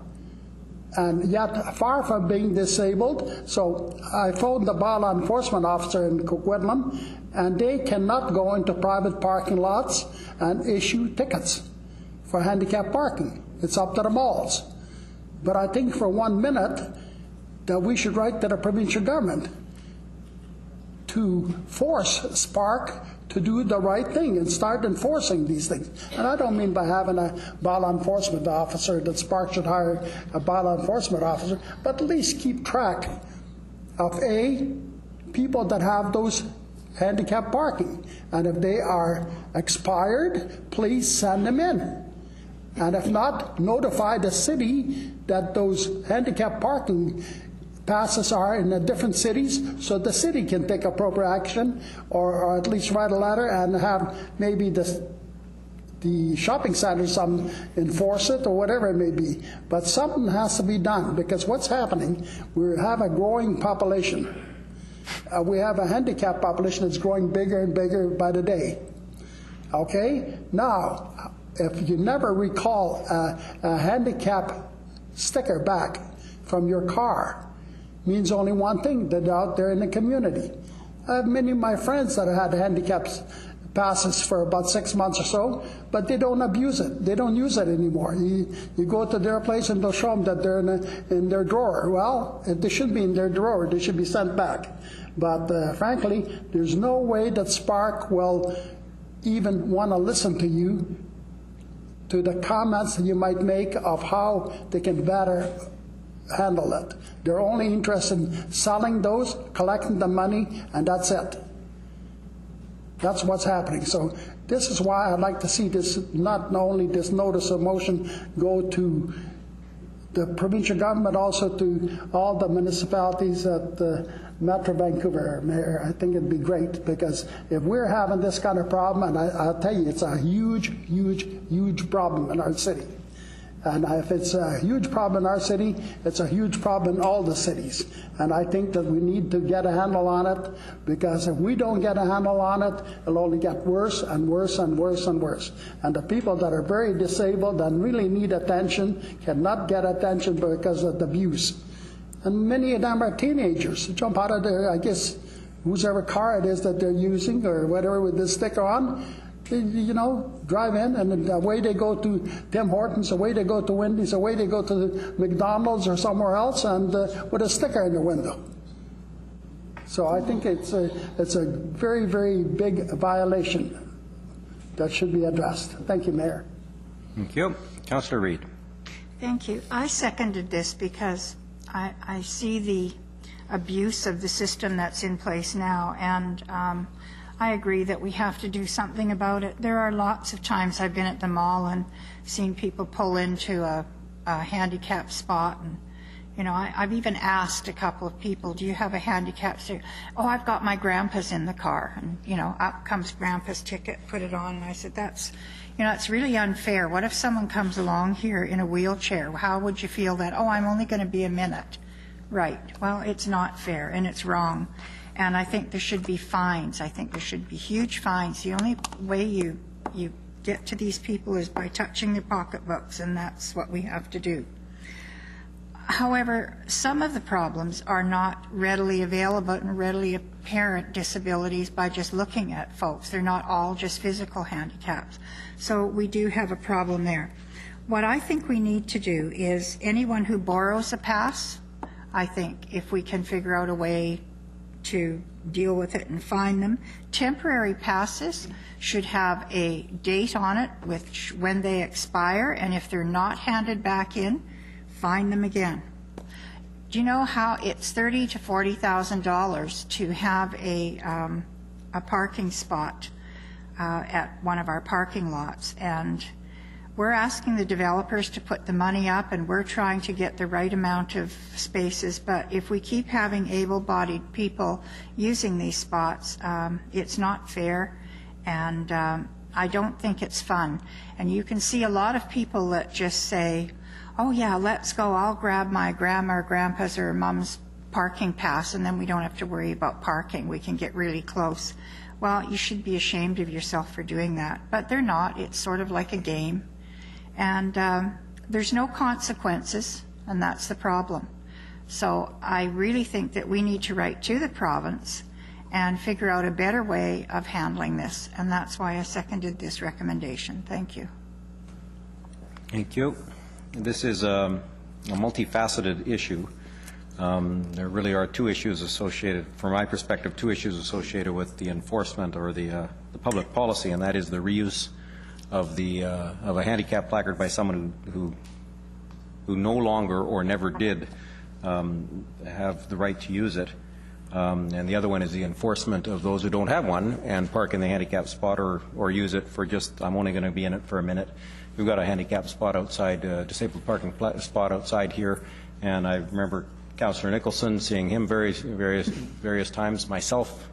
And yet, far from being disabled, so I phoned the bylaw enforcement officer in Coquitlam, and they cannot go into private parking lots and issue tickets for handicap parking. It's up to the malls. But I think for 1 minute that we should write to the provincial government to force Spark to do the right thing and start enforcing these things. And I don't mean by having a bylaw enforcement officer that Spark should hire a bylaw enforcement officer, but at least keep track of people that have those handicap parking. And if they are expired, please send them in. And if not, notify the city that those handicap parking passes are in the different cities, so the city can take appropriate action, or at least write a letter and have maybe the shopping centers enforce it or whatever it may be. But something has to be done, because what's happening, we have a growing population. We have a handicapped population that's growing bigger and bigger by the day. Okay? Now, if you never recall a handicap sticker back from your car, means only one thing, that they're out there in the community. I have many of my friends that have had handicap passes for about 6 months or so, but they don't abuse it. They don't use it anymore. You go to their place and they'll show them that they're in their drawer. Well, they shouldn't be in their drawer. They should be sent back. But frankly, there's no way that Spark will even want to listen to you, to the comments that you might make of how they can better handle it. They're only interested in selling those, collecting the money, and that's it. That's what's happening. So this is why I'd like to see this, not only this notice of motion go to the provincial government, also to all the municipalities at Metro Vancouver. Mayor, I think it'd be great, because if we're having this kind of problem, and I'll tell you, it's a huge problem in our city. And if it's a huge problem in our city, it's a huge problem in all the cities. And I think that we need to get a handle on it, because if we don't get a handle on it, it'll only get worse and worse and worse and worse. And the people that are very disabled and really need attention cannot get attention because of the abuse. And many of them are teenagers. Jump out of their, I guess, whosever car it is that they're using or whatever with this sticker on, You know, drive in, and away they go to Tim Hortons, away they go to Wendy's, away they go to the McDonald's or somewhere else, and with a sticker in the window. So I think it's a very, very big violation that should be addressed. Thank you, Mayor. Thank you. Councillor Reid. Thank you. I seconded this because I see the abuse of the system that's in place now, and I agree that we have to do something about it. There are lots of times I've been at the mall and seen people pull into a handicap spot, and you know, I've even asked a couple of people, do you have a handicap sticker? Oh, I've got my grandpa's in the car. And, you know, up comes grandpa's ticket, put it on. And I said, that's, you know, it's really unfair. What if someone comes along here in a wheelchair? How would you feel that, oh, I'm only going to be a minute? Right. Well, it's not fair, and it's wrong. And I think there should be fines. I think there should be huge fines. The only way you get to these people is by touching their pocketbooks, and that's what we have to do. However, some of the problems are not readily available and readily apparent disabilities by just looking at folks. They're not all just physical handicaps. So we do have a problem there. What I think we need to do is anyone who borrows a pass, I think if we can figure out a way to deal with it and fine them. Temporary passes should have a date on it with when they expire, and if they're not handed back in, fine them again. Do you know how it's $30,000 to $40,000 to have a parking spot at one of our parking lots? And we're asking the developers to put the money up, and we're trying to get the right amount of spaces. But if we keep having able-bodied people using these spots, it's not fair, and I don't think it's fun. And you can see a lot of people that just say, oh yeah, let's go, I'll grab my grandma or grandpa's or mom's parking pass, and then we don't have to worry about parking. We can get really close. Well, you should be ashamed of yourself for doing that. But they're not. It's sort of like a game. And there's no consequences, and that's the problem. So I really think that we need to write to the province and figure out a better way of handling this, and that's why I seconded this recommendation. Thank you. Thank you. This is a multifaceted issue. There really are two issues associated, from my perspective, two issues associated with the enforcement or the public policy, and that is the reuse of a handicap placard by someone who no longer or never did have the right to use it, and the other one is the enforcement of those who don't have one and park in the handicap spot or use it for just, I'm only going to be in it for a minute. We've got a handicap spot outside, disabled parking spot outside here, and I remember Councillor Nicholson seeing him various times. Myself,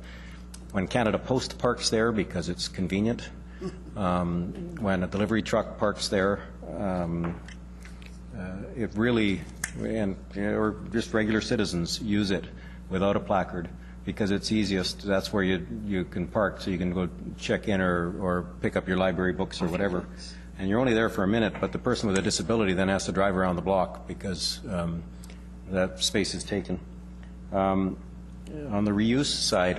when Canada Post parks there because it's convenient, when a delivery truck parks there, it really, or just regular citizens use it without a placard because it's easiest. That's where you can park, so you can go check in or pick up your library books or whatever. And you're only there for a minute, but the person with a disability then has to drive around the block because that space is taken. On the reuse side,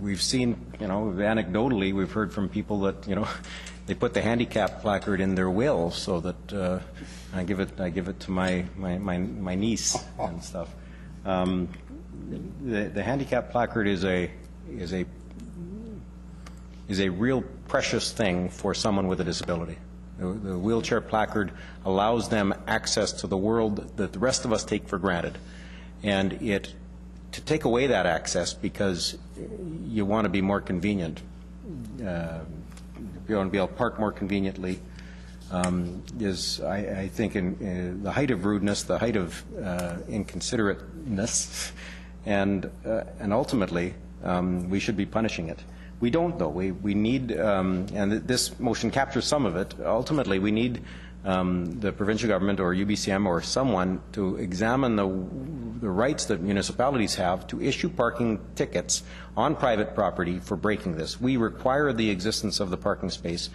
we've seen, anecdotally, we've heard from people that, they put the handicap placard in their will so that I give it to my niece and stuff. The handicap placard is a real precious thing for someone with a disability. The wheelchair placard allows them access to the world that the rest of us take for granted. And to take away that access because you want to be more convenient, you want to be able to park more conveniently, is, I think, in the height of rudeness, the height of inconsiderateness, and ultimately we should be punishing it. We don't, though. We need, and this motion captures some of it, ultimately we need the provincial government or UBCM or someone to examine the rights that municipalities have to issue parking tickets on private property for breaking this. We require the existence of the parking space.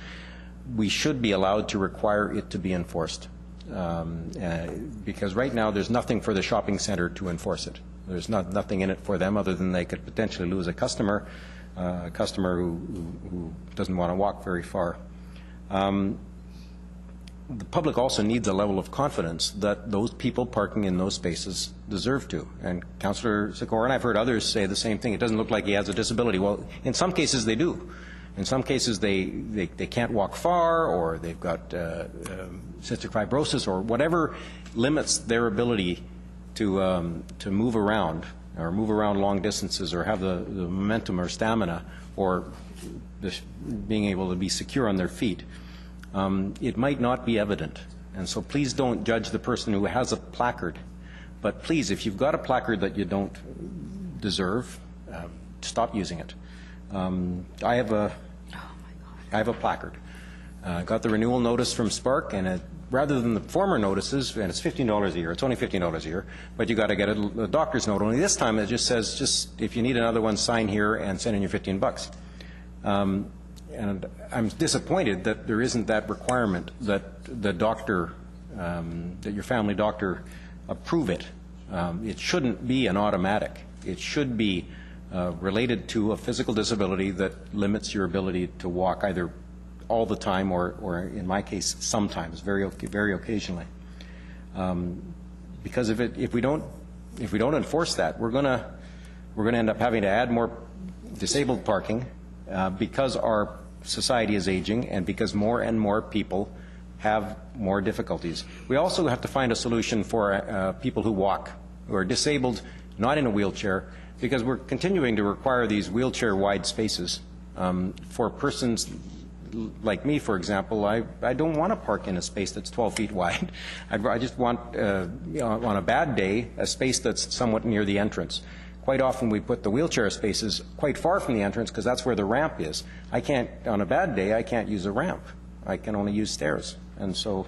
We should be allowed to require it to be enforced because right now there's nothing for the shopping centre to enforce it. There's nothing in it for them other than they could potentially lose a customer a customer who doesn't want to walk very far. The public also needs a level of confidence that those people parking in those spaces deserve to. And Councillor Sikora, and I've heard others say the same thing, it doesn't look like he has a disability. Well, in some cases they do. In some cases they can't walk far, or they've got cystic fibrosis, or whatever limits their ability to move around, or move around long distances, or have the momentum or stamina, or being able to be secure on their feet. It might not be evident. And so please don't judge the person who has a placard. But please, if you've got a placard that you don't deserve, stop using it. I have a placard. I got the renewal notice from Spark, and rather than the former notices, and it's $15 a year, it's only $15 a year, but you got to get a doctor's note. Only this time it just says, if you need another one, sign here and send in your $15. And I'm disappointed that there isn't that requirement that the doctor, that your family doctor approve it. It shouldn't be an automatic. It should be related to a physical disability that limits your ability to walk either all the time or in my case, sometimes, very occasionally. Because if we don't enforce that, we're going to end up having to add more disabled parking because our society is aging and because more and more people have more difficulties. We also have to find a solution for people who walk, who are disabled, not in a wheelchair, because we're continuing to require these wheelchair-wide spaces. For persons like me, for example, I don't want to park in a space that's 12 feet wide. I just want, on a bad day, a space that's somewhat near the entrance. Quite often we put the wheelchair spaces quite far from the entrance because that's where the ramp is. I can't, on a bad day, I can't use a ramp. I can only use stairs. And so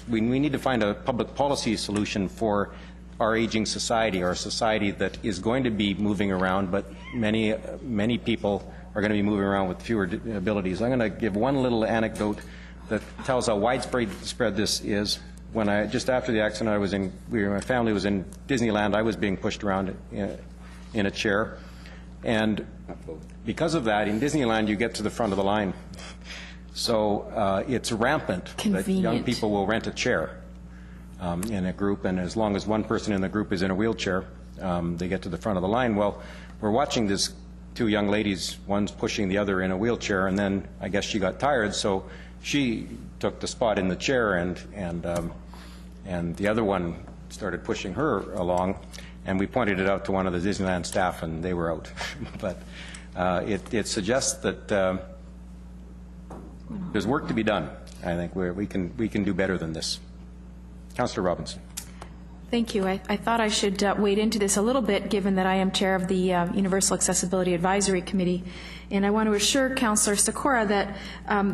we need to find a public policy solution for our aging society, our society that is going to be moving around, but many people are going to be moving around with fewer abilities. I'm going to give one little anecdote that tells how widespread this is. When just after the accident, my family was in Disneyland. I was being pushed around in a chair, and because of that, in Disneyland you get to the front of the line. So it's rampant that young people will rent a chair in a group, and as long as one person in the group is in a wheelchair, they get to the front of the line. Well, we're watching this two young ladies, one's pushing the other in a wheelchair, and then I guess she got tired, so she took the spot in the chair, and the other one started pushing her along, and we pointed it out to one of the Disneyland staff, and they were out. But it suggests that there's work to be done. I think we can do better than this. Councillor Robinson. Thank you. I thought I should wade into this a little bit, given that I am chair of the Universal Accessibility Advisory Committee. And I want to assure Councillor Sikora that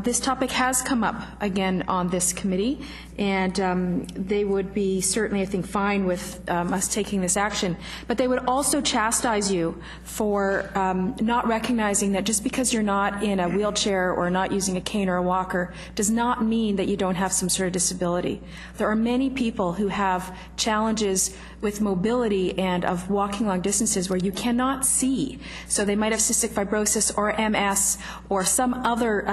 this topic has come up again on this committee, and they would be certainly, I think, fine with us taking this action. But they would also chastise you for not recognizing that just because you're not in a wheelchair or not using a cane or a walker does not mean that you don't have some sort of disability. There are many people who have challenges with mobility and of walking long distances where you cannot see. So they might have cystic fibrosis or MS or some other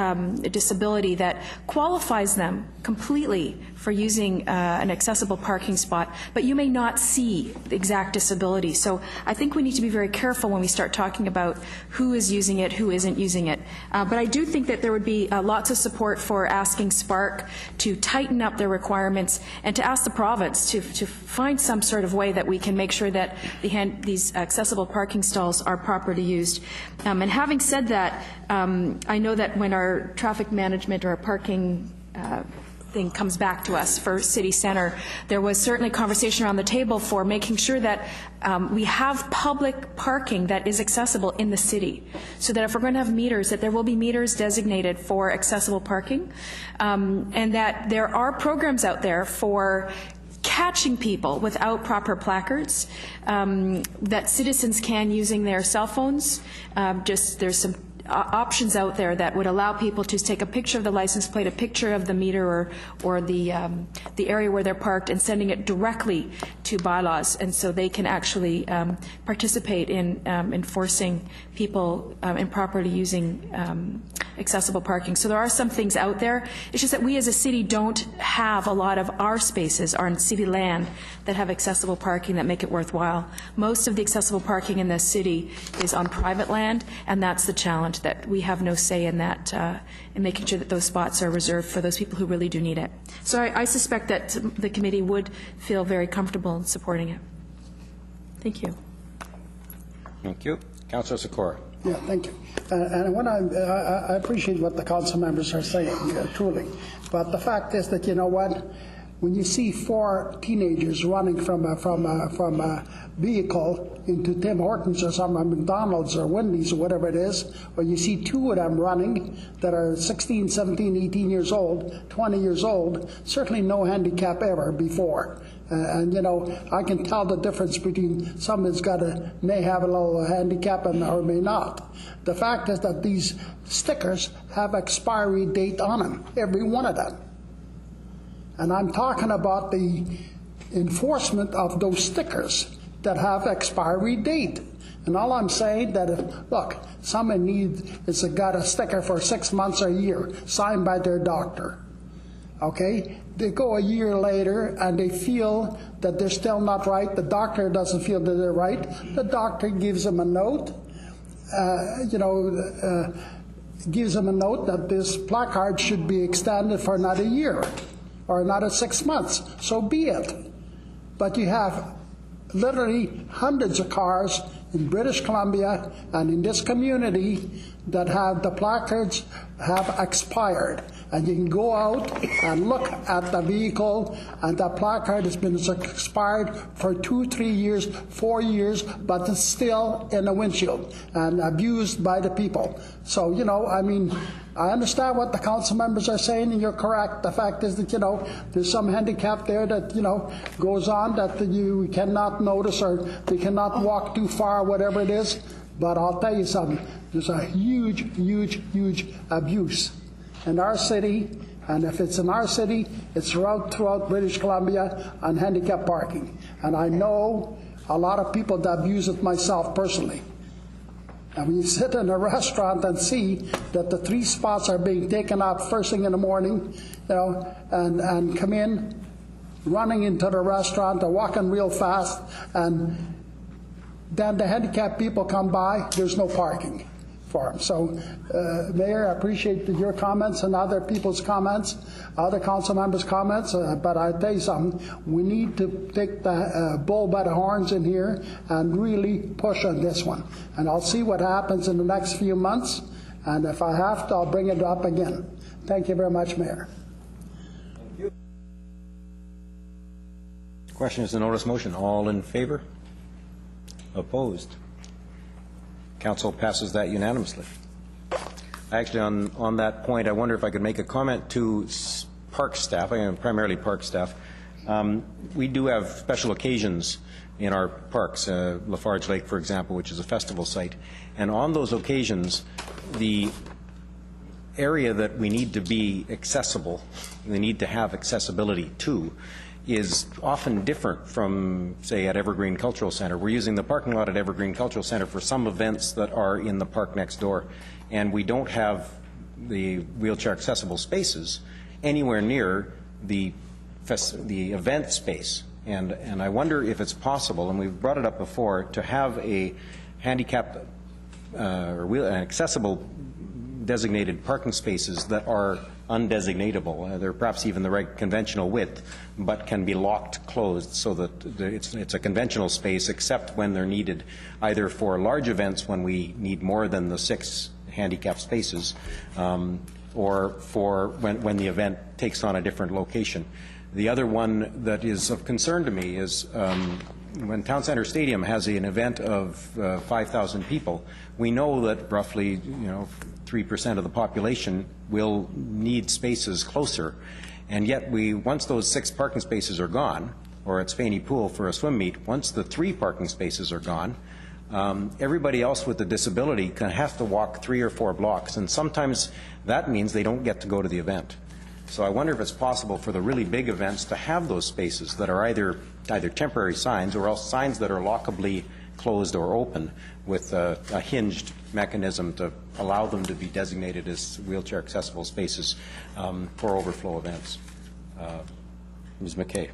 disability that qualifies them completely for using an accessible parking spot, but you may not see the exact disability. So I think we need to be very careful when we start talking about who is using it, who isn't using it. But I do think that there would be lots of support for asking Spark to tighten up their requirements and to ask the province to find some sort of way that we can make sure that these accessible parking stalls are properly used. And having said that, I know that when our traffic management or our parking thing comes back to us for City Centre, there was certainly conversation around the table for making sure that we have public parking that is accessible in the city, so that if we're going to have meters, that there will be meters designated for accessible parking, and that there are programs out there for catching people without proper placards, that citizens can using their cell phones. There's some options out there that would allow people to take a picture of the license plate, a picture of the meter or the area where they're parked, and sending it directly to bylaws, and so they can actually participate in enforcing people improperly using accessible parking. So there are some things out there. It's just that we as a city don't have a lot of our spaces, our city land, that have accessible parking that make it worthwhile. Most of the accessible parking in the city is on private land, and that's the challenge, that we have no say in that, in making sure that those spots are reserved for those people who really do need it. So I suspect that the committee would feel very comfortable in supporting it. Thank you. Thank you. Councillor Sikora. Yeah, thank you. And when I appreciate what the council members are saying, truly. But the fact is that, you know what, when you see 4 teenagers running from a vehicle into Tim Hortons or some McDonald's or Wendy's or whatever it is, or you see 2 of them running that are 16, 17, 18 years old, 20 years old, certainly no handicap ever before. And, you know, I can tell the difference between someone who's may have a little handicap or may not. The fact is that these stickers have expiry date on them, every one of them. And I'm talking about the enforcement of those stickers that have expiry date. And all I'm saying that look, someone got a sticker for 6 months or a year, signed by their doctor. Okay? They go a year later and they feel that they're still not right. The doctor doesn't feel that they're right. The doctor gives them a note, gives them a note that this placard should be extended for another year or another 6 months. So be it. But you have literally hundreds of cars in British Columbia and in this community that have the placards have expired. And you can go out and look at the vehicle, and the placard has been expired for 2, 3 years, 4 years, but it's still in the windshield and abused by the people. So, you know, I mean, I understand what the council members are saying, and you're correct. The fact is that, you know, there's some handicap there that, you know, goes on that you cannot notice, or they cannot walk too far, whatever it is. But I'll tell you something, there's a huge, huge, huge abuse in our city, and if it's in our city, it's throughout British Columbia on handicap parking. And I know a lot of people that abuse it myself personally. And when you sit in a restaurant and see that the 3 spots are being taken out first thing in the morning, you know, and come in running into the restaurant or walking real fast, and then the handicapped people come by, there's no parking for them. So, Mayor, I appreciate your comments and other people's comments, other council members' comments, but I tell you something, we need to take the bull by the horns in here and really push on this one. And I'll see what happens in the next few months, and if I have to, I'll bring it up again. Thank you very much, Mayor. Thank you. Question is the notice motion. All in favor? Opposed? Council passes that unanimously. Actually, on that point, I wonder if I could make a comment to park staff, primarily park staff. We do have special occasions in our parks, Lafarge Lake, for example, which is a festival site. And on those occasions, the area that we need to be accessible, we need to have accessibility to, is often different from, say, at Evergreen Cultural Center. We're using the parking lot at Evergreen Cultural Center for some events that are in the park next door, and we don't have the wheelchair accessible spaces anywhere near the event space. And I wonder if it's possible, and we've brought it up before, to have a handicap or accessible designated parking spaces that are undesignatable. They're perhaps even the right conventional width, but can be locked closed so that it's a conventional space except when they're needed, either for large events when we need more than the 6 handicap spaces, or for when the event takes on a different location. The other one that is of concern to me is when Town Centre Stadium has an event of 5,000 people, we know that roughly 3% of the population will need spaces closer, and yet once those 6 parking spaces are gone, or at Spaney Pool for a swim meet, once the 3 parking spaces are gone, everybody else with a disability can have to walk 3 or 4 blocks, and sometimes that means they don't get to go to the event. So I wonder if it's possible for the really big events to have those spaces that are either temporary signs or else signs that are lockably closed or open with a hinged mechanism to allow them to be designated as wheelchair accessible spaces for overflow events. Ms. McKay.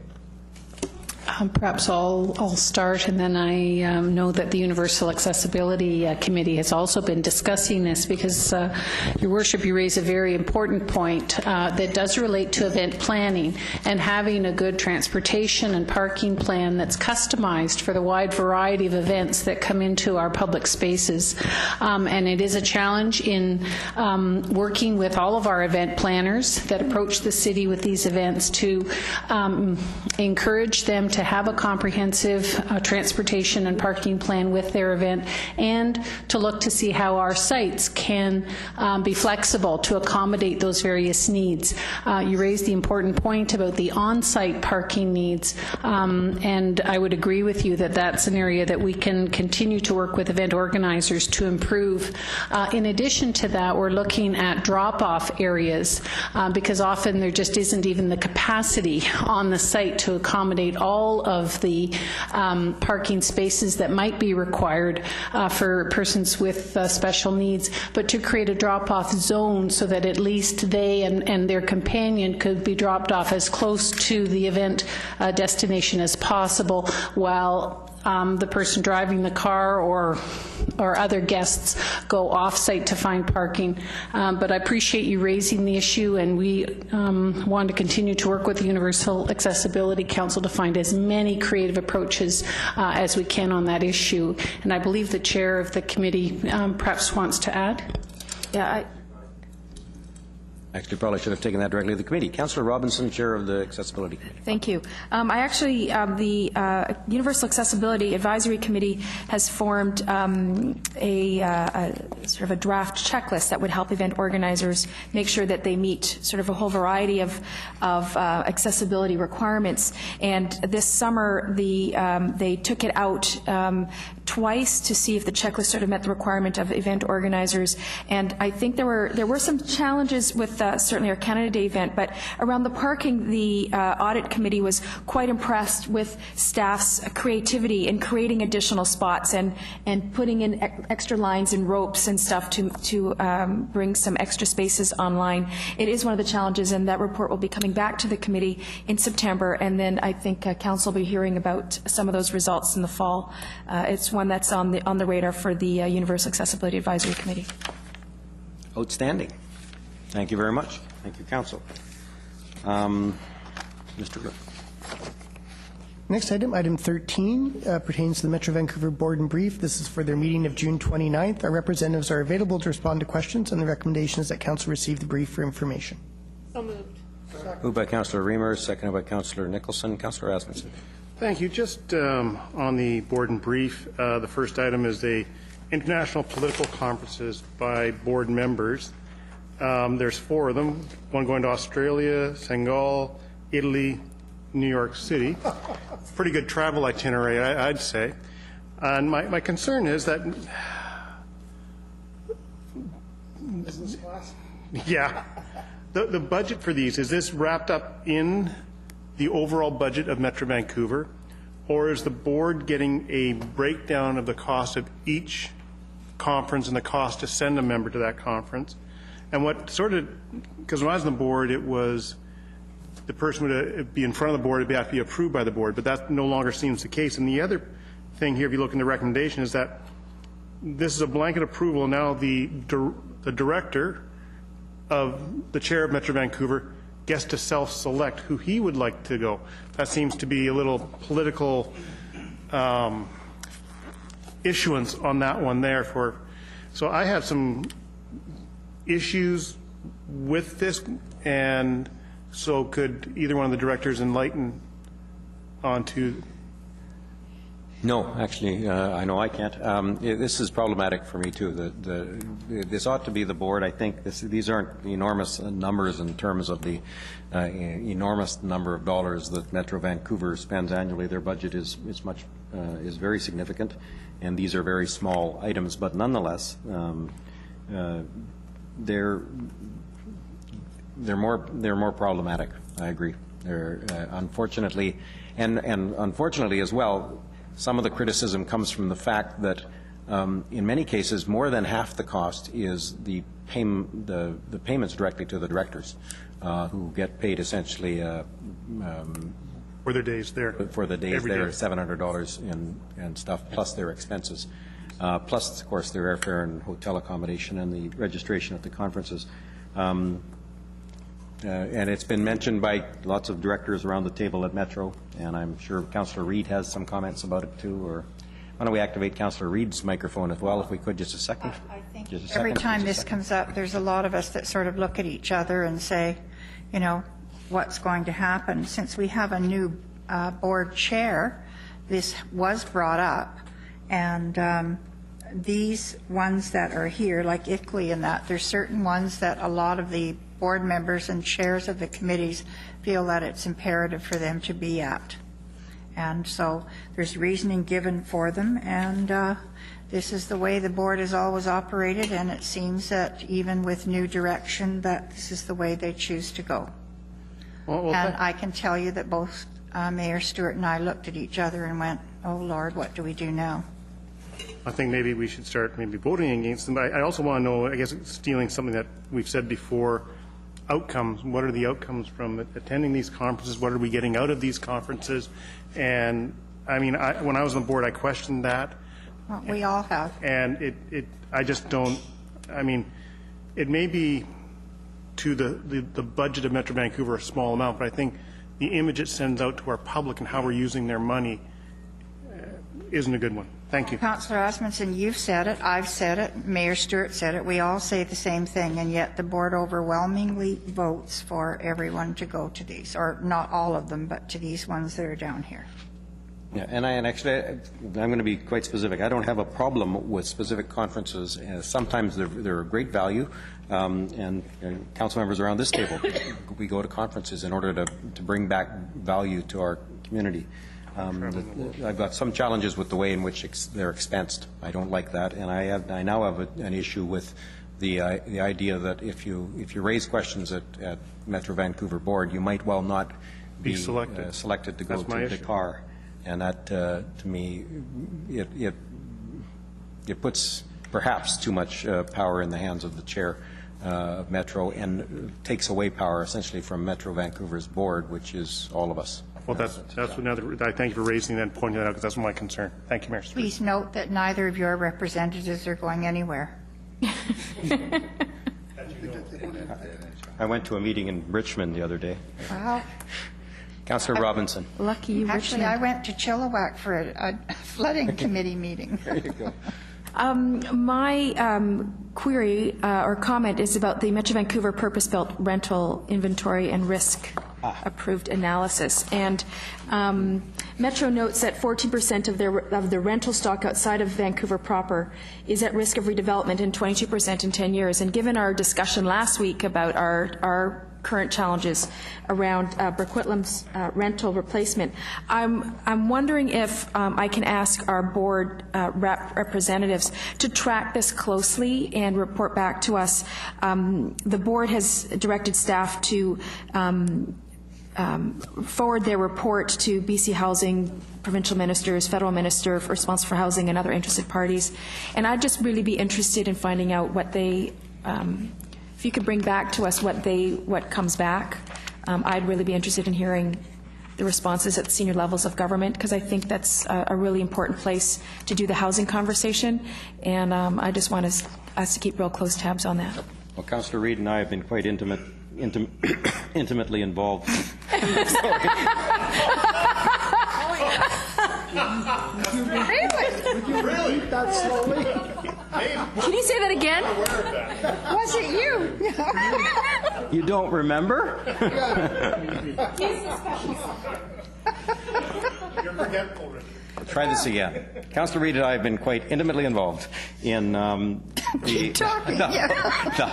Perhaps I'll start, and then I know that the Universal Accessibility Committee has also been discussing this because, Your Worship, you raise a very important point that does relate to event planning and having a good transportation and parking plan that's customized for the wide variety of events that come into our public spaces. And it is a challenge in working with all of our event planners that approach the city with these events to encourage them to have a comprehensive transportation and parking plan with their event, and to look to see how our sites can be flexible to accommodate those various needs. You raised the important point about the on-site parking needs, and I would agree with you that that's an area that we can continue to work with event organizers to improve. In addition to that, we're looking at drop-off areas because often there just isn't even the capacity on the site to accommodate all of the parking spaces that might be required for persons with special needs, but to create a drop-off zone so that at least they and their companion could be dropped off as close to the event destination as possible, while the person driving the car or other guests go off-site to find parking. But I appreciate you raising the issue, and we want to continue to work with the Universal Accessibility Council to find as many creative approaches as we can on that issue. And I believe the chair of the committee perhaps wants to add. Yeah, Actually, probably should have taken that directly to the committee. Councillor Robinson, Chair of the Accessibility Committee. Thank you. I actually, the Universal Accessibility Advisory Committee has formed a sort of a draft checklist that would help event organizers make sure that they meet sort of a whole variety of accessibility requirements. And this summer, they took it out twice to see if the checklist sort of met the requirement of event organizers. And I think there were some challenges with certainly our Canada Day event, but around the parking, the audit committee was quite impressed with staff's creativity in creating additional spots and putting in extra lines and ropes and stuff to bring some extra spaces online. It is one of the challenges, and that report will be coming back to the committee in September, and then I think council will be hearing about some of those results in the fall. It's one that's on the radar for the Universal Accessibility Advisory Committee. Outstanding. Thank you very much. Thank you, Council. Mr. Rook. Next item, item 13, pertains to the Metro Vancouver Board and Brief. This is for their meeting of June 29th. Our representatives are available to respond to questions, and the recommendation is that Council receive the brief for information. So moved. Moved by Councillor Remer, seconded by Councillor Nicholson. Councillor Asmussen. Thank you. Just on the Board and Brief, the first item is the international political conferences by board members. There's 4 of them, one going to Australia, Senegal, Italy, New York City. Pretty good travel itinerary, I'd say. And my concern is that... Business class? Yeah. The budget for these, is this wrapped up in the overall budget of Metro Vancouver, or is the board getting a breakdown of the cost of each conference and the cost to send a member to that conference? And what sort of, because when I was on the board, it was the person would be in front of the board, it'd have to be approved by the board, but that no longer seems the case. And the other thing here, if you look in the recommendation, is that this is a blanket approval. Now the director of the chair of Metro Vancouver gets to self-select who he would like to go. That seems to be a little political issuance on that one there. So I have some issues with this, and so could either one of the directors enlighten onto? No, actually, I know I can't. This is problematic for me too. This ought to be the board. I think these aren't enormous numbers in terms of the enormous number of dollars that Metro Vancouver spends annually. Their budget is much is very significant, and these are very small items, but nonetheless, they're more problematic. I agree. They're unfortunately, and unfortunately as well, some of the criticism comes from the fact that in many cases more than half the cost is the payments directly to the directors, who get paid essentially for their days there. For the days there, $700 and stuff, plus their expenses, plus of course their airfare and hotel accommodation and the registration at the conferences. And it's been mentioned by lots of directors around the table at Metro, and I'm sure Councillor Reid has some comments about it too. Or why don't we activate Councillor Reid's microphone as well, if we could, just a second. I think every time this comes up, there's a lot of us that sort of look at each other and say, you know, what's going to happen. Since we have a new board chair, this was brought up, and these ones that are here, like ICLEI and that, there's certain ones that a lot of the board members and chairs of the committees feel that it's imperative for them to be at. And so there's reasoning given for them, and this is the way the board has always operated, and it seems that even with new direction that this is the way they choose to go. And I can tell you that both Mayor Stewart and I looked at each other and went, oh Lord, what do we do now? I think maybe we should start maybe voting against them. But I also want to know, I guess stealing something that we've said before, outcomes. What are the outcomes from attending these conferences? What are we getting out of these conferences? And I mean, when I was on the board, I questioned that. Well, we all have. And I just don't, I mean, it may be to the budget of Metro Vancouver a small amount, but I think the image it sends out to our public and how we're using their money isn't a good one. Thank you. Councillor Osmondson, you've said it, I've said it, Mayor Stewart said it, we all say the same thing, and yet the board overwhelmingly votes for everyone to go to these, or not all of them, but to these ones that are down here. Yeah, and actually, I'm going to be quite specific. I don't have a problem with specific conferences. Sometimes they're of great value, and council members around this table, we go to conferences in order to bring back value to our community. I've got some challenges with the way in which they're expensed. I don't like that, and I now have an issue with the idea that if you raise questions at Metro Vancouver Board, you might well not be selected to go to Dakar, and that to me it puts perhaps too much power in the hands of the chair of Metro and takes away power essentially from Metro Vancouver's board, which is all of us. Well, that's another. I thank you for raising that and pointing that out, because that's my concern. Thank you, Mayor. Please note that neither of your representatives are going anywhere. I went to a meeting in Richmond the other day. Wow. Councillor Robinson. Lucky you, Actually, I went to Chilliwack for a flooding committee meeting. There you go. My query or comment is about the Metro Vancouver purpose-built rental inventory and risk approved analysis. And Metro notes that 14% of the rental stock outside of Vancouver proper is at risk of redevelopment and 22% in 10 years. And given our discussion last week about our current challenges around Coquitlam's rental replacement, I'm wondering if I can ask our board representatives to track this closely and report back to us. The board has directed staff to forward their report to BC Housing, provincial ministers, federal minister responsible for housing, and other interested parties. And I'd just really be interested in finding out what they, if you could bring back to us what comes back. I'd really be interested in hearing the responses at the senior levels of government, because I think that's a really important place to do the housing conversation. And I just want us to keep real close tabs on that. Well, Councillor Reid and I have been quite intimately involved. Would you repeat that slowly? Can you say that again? Was it you? You don't remember? You're forgetful, Richard. Try this again. Councillor Reid and I have been quite intimately involved in the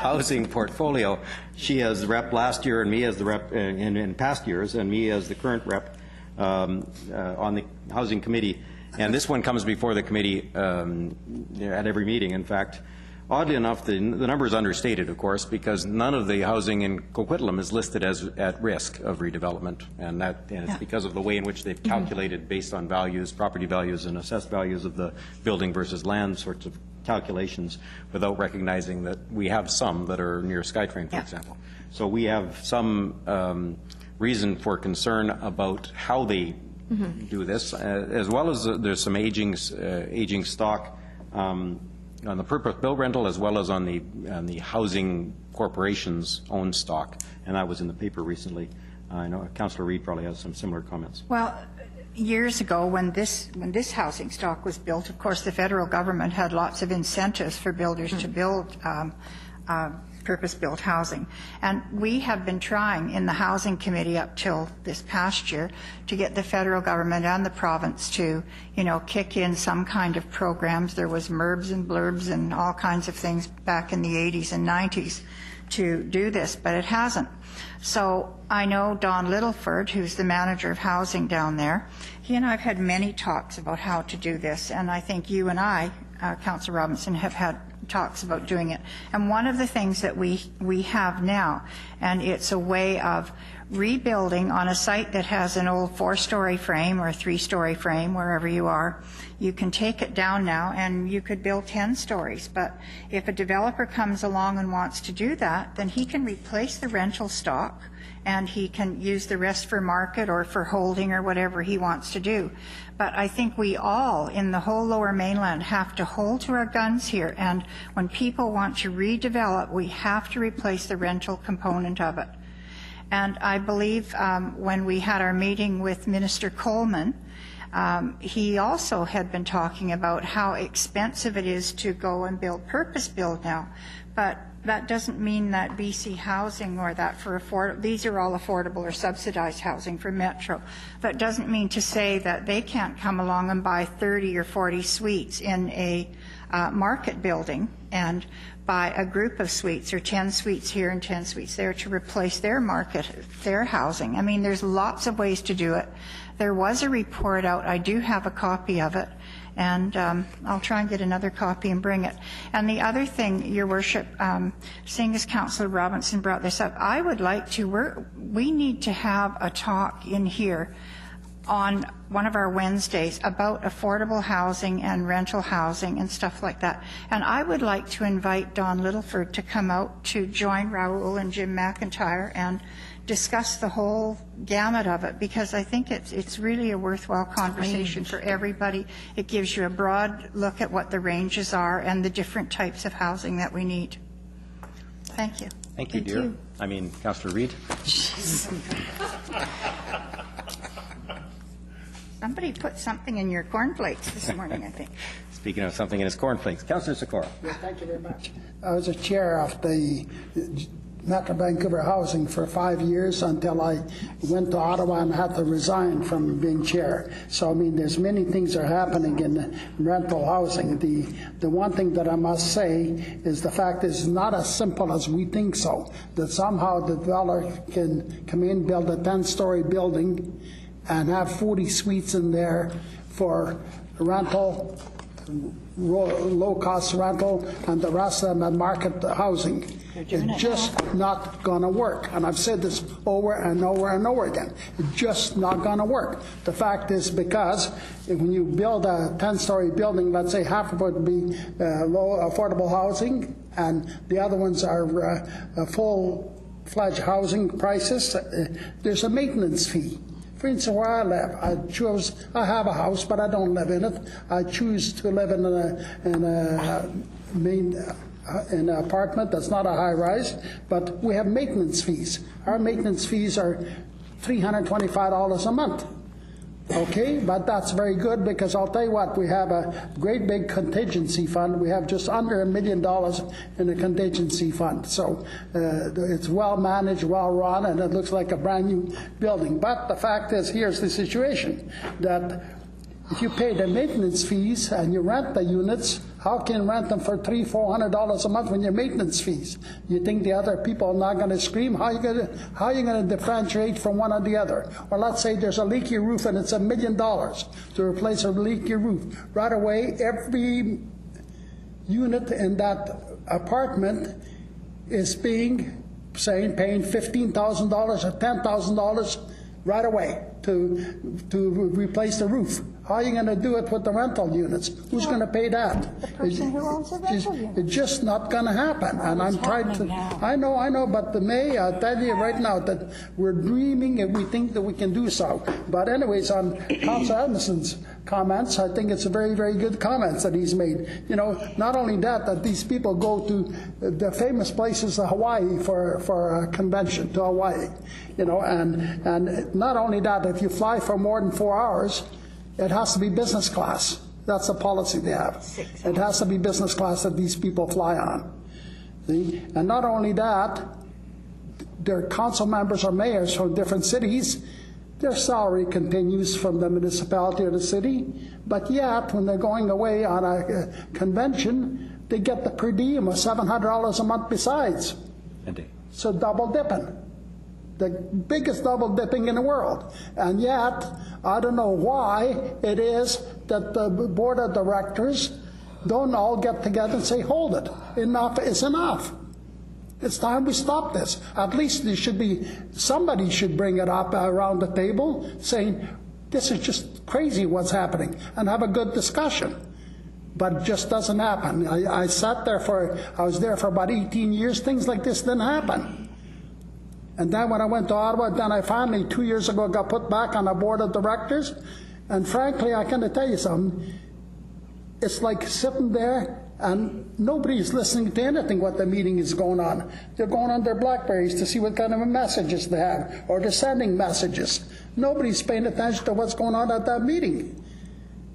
housing portfolio. She as the rep last year, and me as the rep in past years, and me as the current rep on the housing committee. And this one comes before the committee at every meeting. In fact, oddly enough, the number is understated, of course, because none of the housing in Coquitlam is listed as at risk of redevelopment, and it's because of the way in which they've calculated based on values, property values, and assessed values of the building versus land sorts of calculations, without recognizing that we have some that are near SkyTrain, for example. So we have some reason for concern about how they do this, as well as there's some aging stock on the purpose-built rental, as well as on the housing corporation's own stock, and that was in the paper recently. I know Councillor Reid probably has some similar comments. Well, years ago, when this housing stock was built, of course, the federal government had lots of incentives for builders to build purpose-built housing. And we have been trying in the Housing Committee up till this past year to get the federal government and the province to, kick in some kind of programs. There was MERBs and blurbs and all kinds of things back in the 80s and 90s to do this, but it hasn't. So I know Don Littleford, who's the manager of housing down there. He and I have had many talks about how to do this, and I think you and I, Councillor Robinson, have had talks about doing it. And one of the things that we have now, and it's a way of rebuilding on a site that has an old 4-story frame or a 3-story frame, wherever you are, you can take it down now and you could build 10 stories. But if a developer comes along and wants to do that, then he can replace the rental stock and he can use the rest for market or for holding or whatever he wants to do. But I think we all in the whole Lower Mainland have to hold to our guns here, and when people want to redevelop, we have to replace the rental component of it. And I believe when we had our meeting with Minister Coleman, he also had been talking about how expensive it is to go and build purpose-built now. But that doesn't mean that BC Housing or that these are all affordable or subsidized housing for Metro. That doesn't mean to say that they can't come along and buy 30 or 40 suites in a market building and buy a group of suites or 10 suites here and 10 suites there to replace their housing. I mean, there's lots of ways to do it. There was a report out. I do have a copy of it. And I'll try and get another copy and bring it. And the other thing, Your Worship, seeing as Councillor Robinson brought this up, I would like to, we need to have a talk in here on one of our Wednesdays about affordable housing and rental housing and stuff like that. And I would like to invite Don Littleford to come out to join Raoul and Jim McIntyre and discuss the whole gamut of it, because I think it's really a worthwhile conversation for everybody. It gives you a broad look at what the ranges are and the different types of housing that we need. Thank you. Thank you, dear. I mean, Councillor Reid. Somebody put something in your cornflakes this morning, I think. Speaking of something in his cornflakes, Councillor Sikora. Yeah, thank you very much. I was a chair of the Metro Vancouver Housing for 5 years until I went to Ottawa and had to resign from being chair. So, I mean, there's many things are happening in rental housing. The one thing that I must say is the fact is it's not as simple as we think so, that somehow the developer can come in, build a 10-story building and have 40 suites in there for rental, low-cost rental, and the rest of them at market housing. It's just not going to work. And I've said this over and over and over again. It's just not going to work. The fact is because when you build a 10-story building, let's say half of it would be low affordable housing, and the other ones are full-fledged housing prices, there's a maintenance fee. For instance, where I live, I have a house, but I don't live in it. I choose to live in an apartment that's not a high-rise, but we have maintenance fees. Our maintenance fees are $325 a month. Okay, but that's very good, because I'll tell you what, we have a great big contingency fund. We have just under $1 million in the contingency fund. So it's well managed, well run, and it looks like a brand new building. But the fact is, here's the situation, that if you pay the maintenance fees and you rent the units, How can you rent them for $300-400 a month when your maintenance fees? You think the other people are not going to scream? How are you going to differentiate from one or the other? Or let's say there's a leaky roof and it's $1 million to replace a leaky roof. Right away, every unit in that apartment is paying $15,000 or $10,000 right away to replace the roof. How are you going to do it with the rental units? Who's going to pay that? The person who owns the rental unit. It's just not going to happen. And I'm trying to. I know, but the May, I'll tell you right now that we're dreaming and we think that we can do so. But anyways, on Councillor Edmondson's comments, I think it's a very, very good comments that he's made. You know, not only that these people go to the famous places of Hawaii for a convention to Hawaii, you know, and not only that, if you fly for more than 4 hours, it has to be business class. That's the policy they have. It has to be business class that these people fly on. See? And not only that, their council members or mayors from different cities, their salary continues from the municipality or the city, but yet when they're going away on a convention, they get the per diem of $700 a month besides. Indeed. So double dipping. The biggest double dipping in the world. And yet, I don't know why it is that the board of directors don't all get together and say, hold it, enough is enough. It's time we stop this. At least there should be, somebody should bring it up around the table saying, this is just crazy what's happening, and have a good discussion. But it just doesn't happen. I was there for about 18 years, things like this didn't happen. And then when I went to Ottawa, then I finally, 2 years ago, got put back on the board of directors. And frankly, I can tell you something. It's like sitting there and nobody's listening to anything what the meeting is going on. They're going on their BlackBerries to see what kind of messages they have, or they're sending messages. Nobody's paying attention to what's going on at that meeting.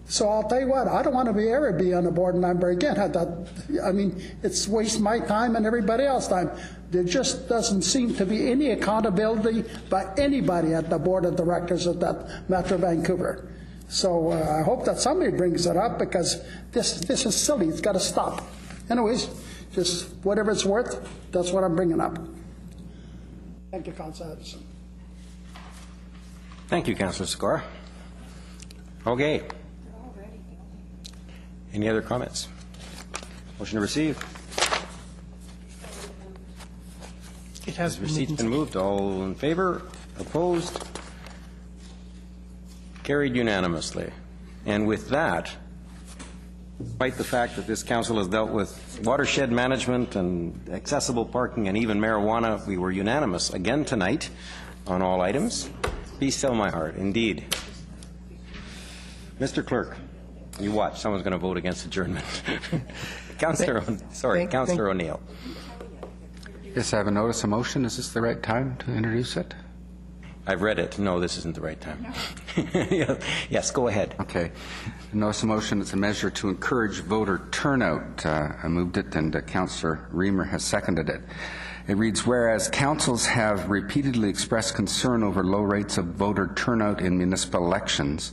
So I'll tell you what, I don't want to ever be on a board member again. I mean, it's waste my time and everybody else's time. There just doesn't seem to be any accountability by anybody at the board of directors of that Metro Vancouver. So I hope that somebody brings it up, because this is silly. It's got to stop. Anyways, just whatever it's worth, that's what I'm bringing up. Thank you, Councillor Edison. Thank you, Councillor Sikora. Okay. Any other comments? Motion to receive. It has been Receipt's been moved. All in favor? Opposed? Carried unanimously. And with that, despite the fact that this council has dealt with watershed management and accessible parking and even marijuana, we were unanimous again tonight on all items. Be still my heart, indeed. Mr. Clerk, you watch. Someone's going to vote against adjournment. Councillor O'Neill. Yes, I have a notice of motion. Is this the right time to introduce it? I've read it. No, this isn't the right time. No. Yes, go ahead. Okay. The notice of motion is a measure to encourage voter turnout. I moved it, and Councillor Reamer has seconded it. It reads, whereas councils have repeatedly expressed concern over low rates of voter turnout in municipal elections,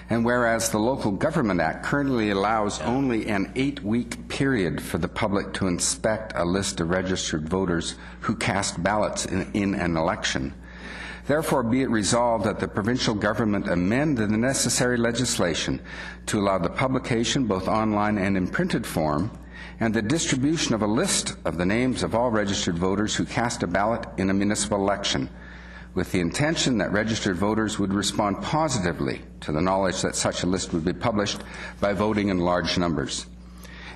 and whereas the Local Government Act currently allows only an 8-week period for the public to inspect a list of registered voters who cast ballots in an election, therefore be it resolved that the provincial government amend the necessary legislation to allow the publication, both online and in printed form, and the distribution of a list of the names of all registered voters who cast a ballot in a municipal election, with the intention that registered voters would respond positively to the knowledge that such a list would be published by voting in large numbers,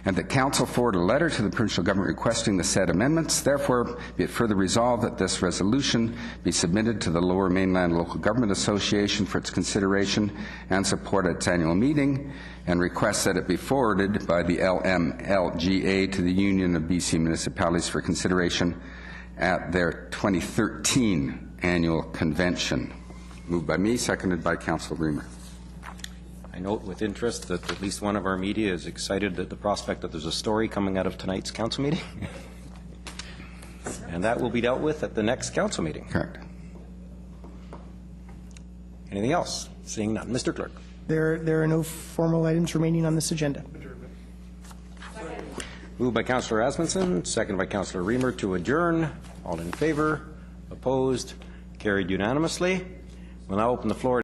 and that Council forward a letter to the provincial government requesting the said amendments. Therefore, be it further resolved that this resolution be submitted to the Lower Mainland Local Government Association for its consideration and support at its annual meeting, and request that it be forwarded by the LMLGA to the Union of BC Municipalities for consideration at their 2013 annual convention. Moved by me, seconded by Councillor Reamer. I note with interest that at least one of our media is excited at the prospect that there's a story coming out of tonight's council meeting. And that will be dealt with at the next council meeting. Correct. Anything else? Seeing none. Mr. Clerk. There are no formal items remaining on this agenda. Moved by Councillor Asmundson, second by Councillor Reamer to adjourn. All in favor? Opposed? Carried unanimously. We'll now open the floor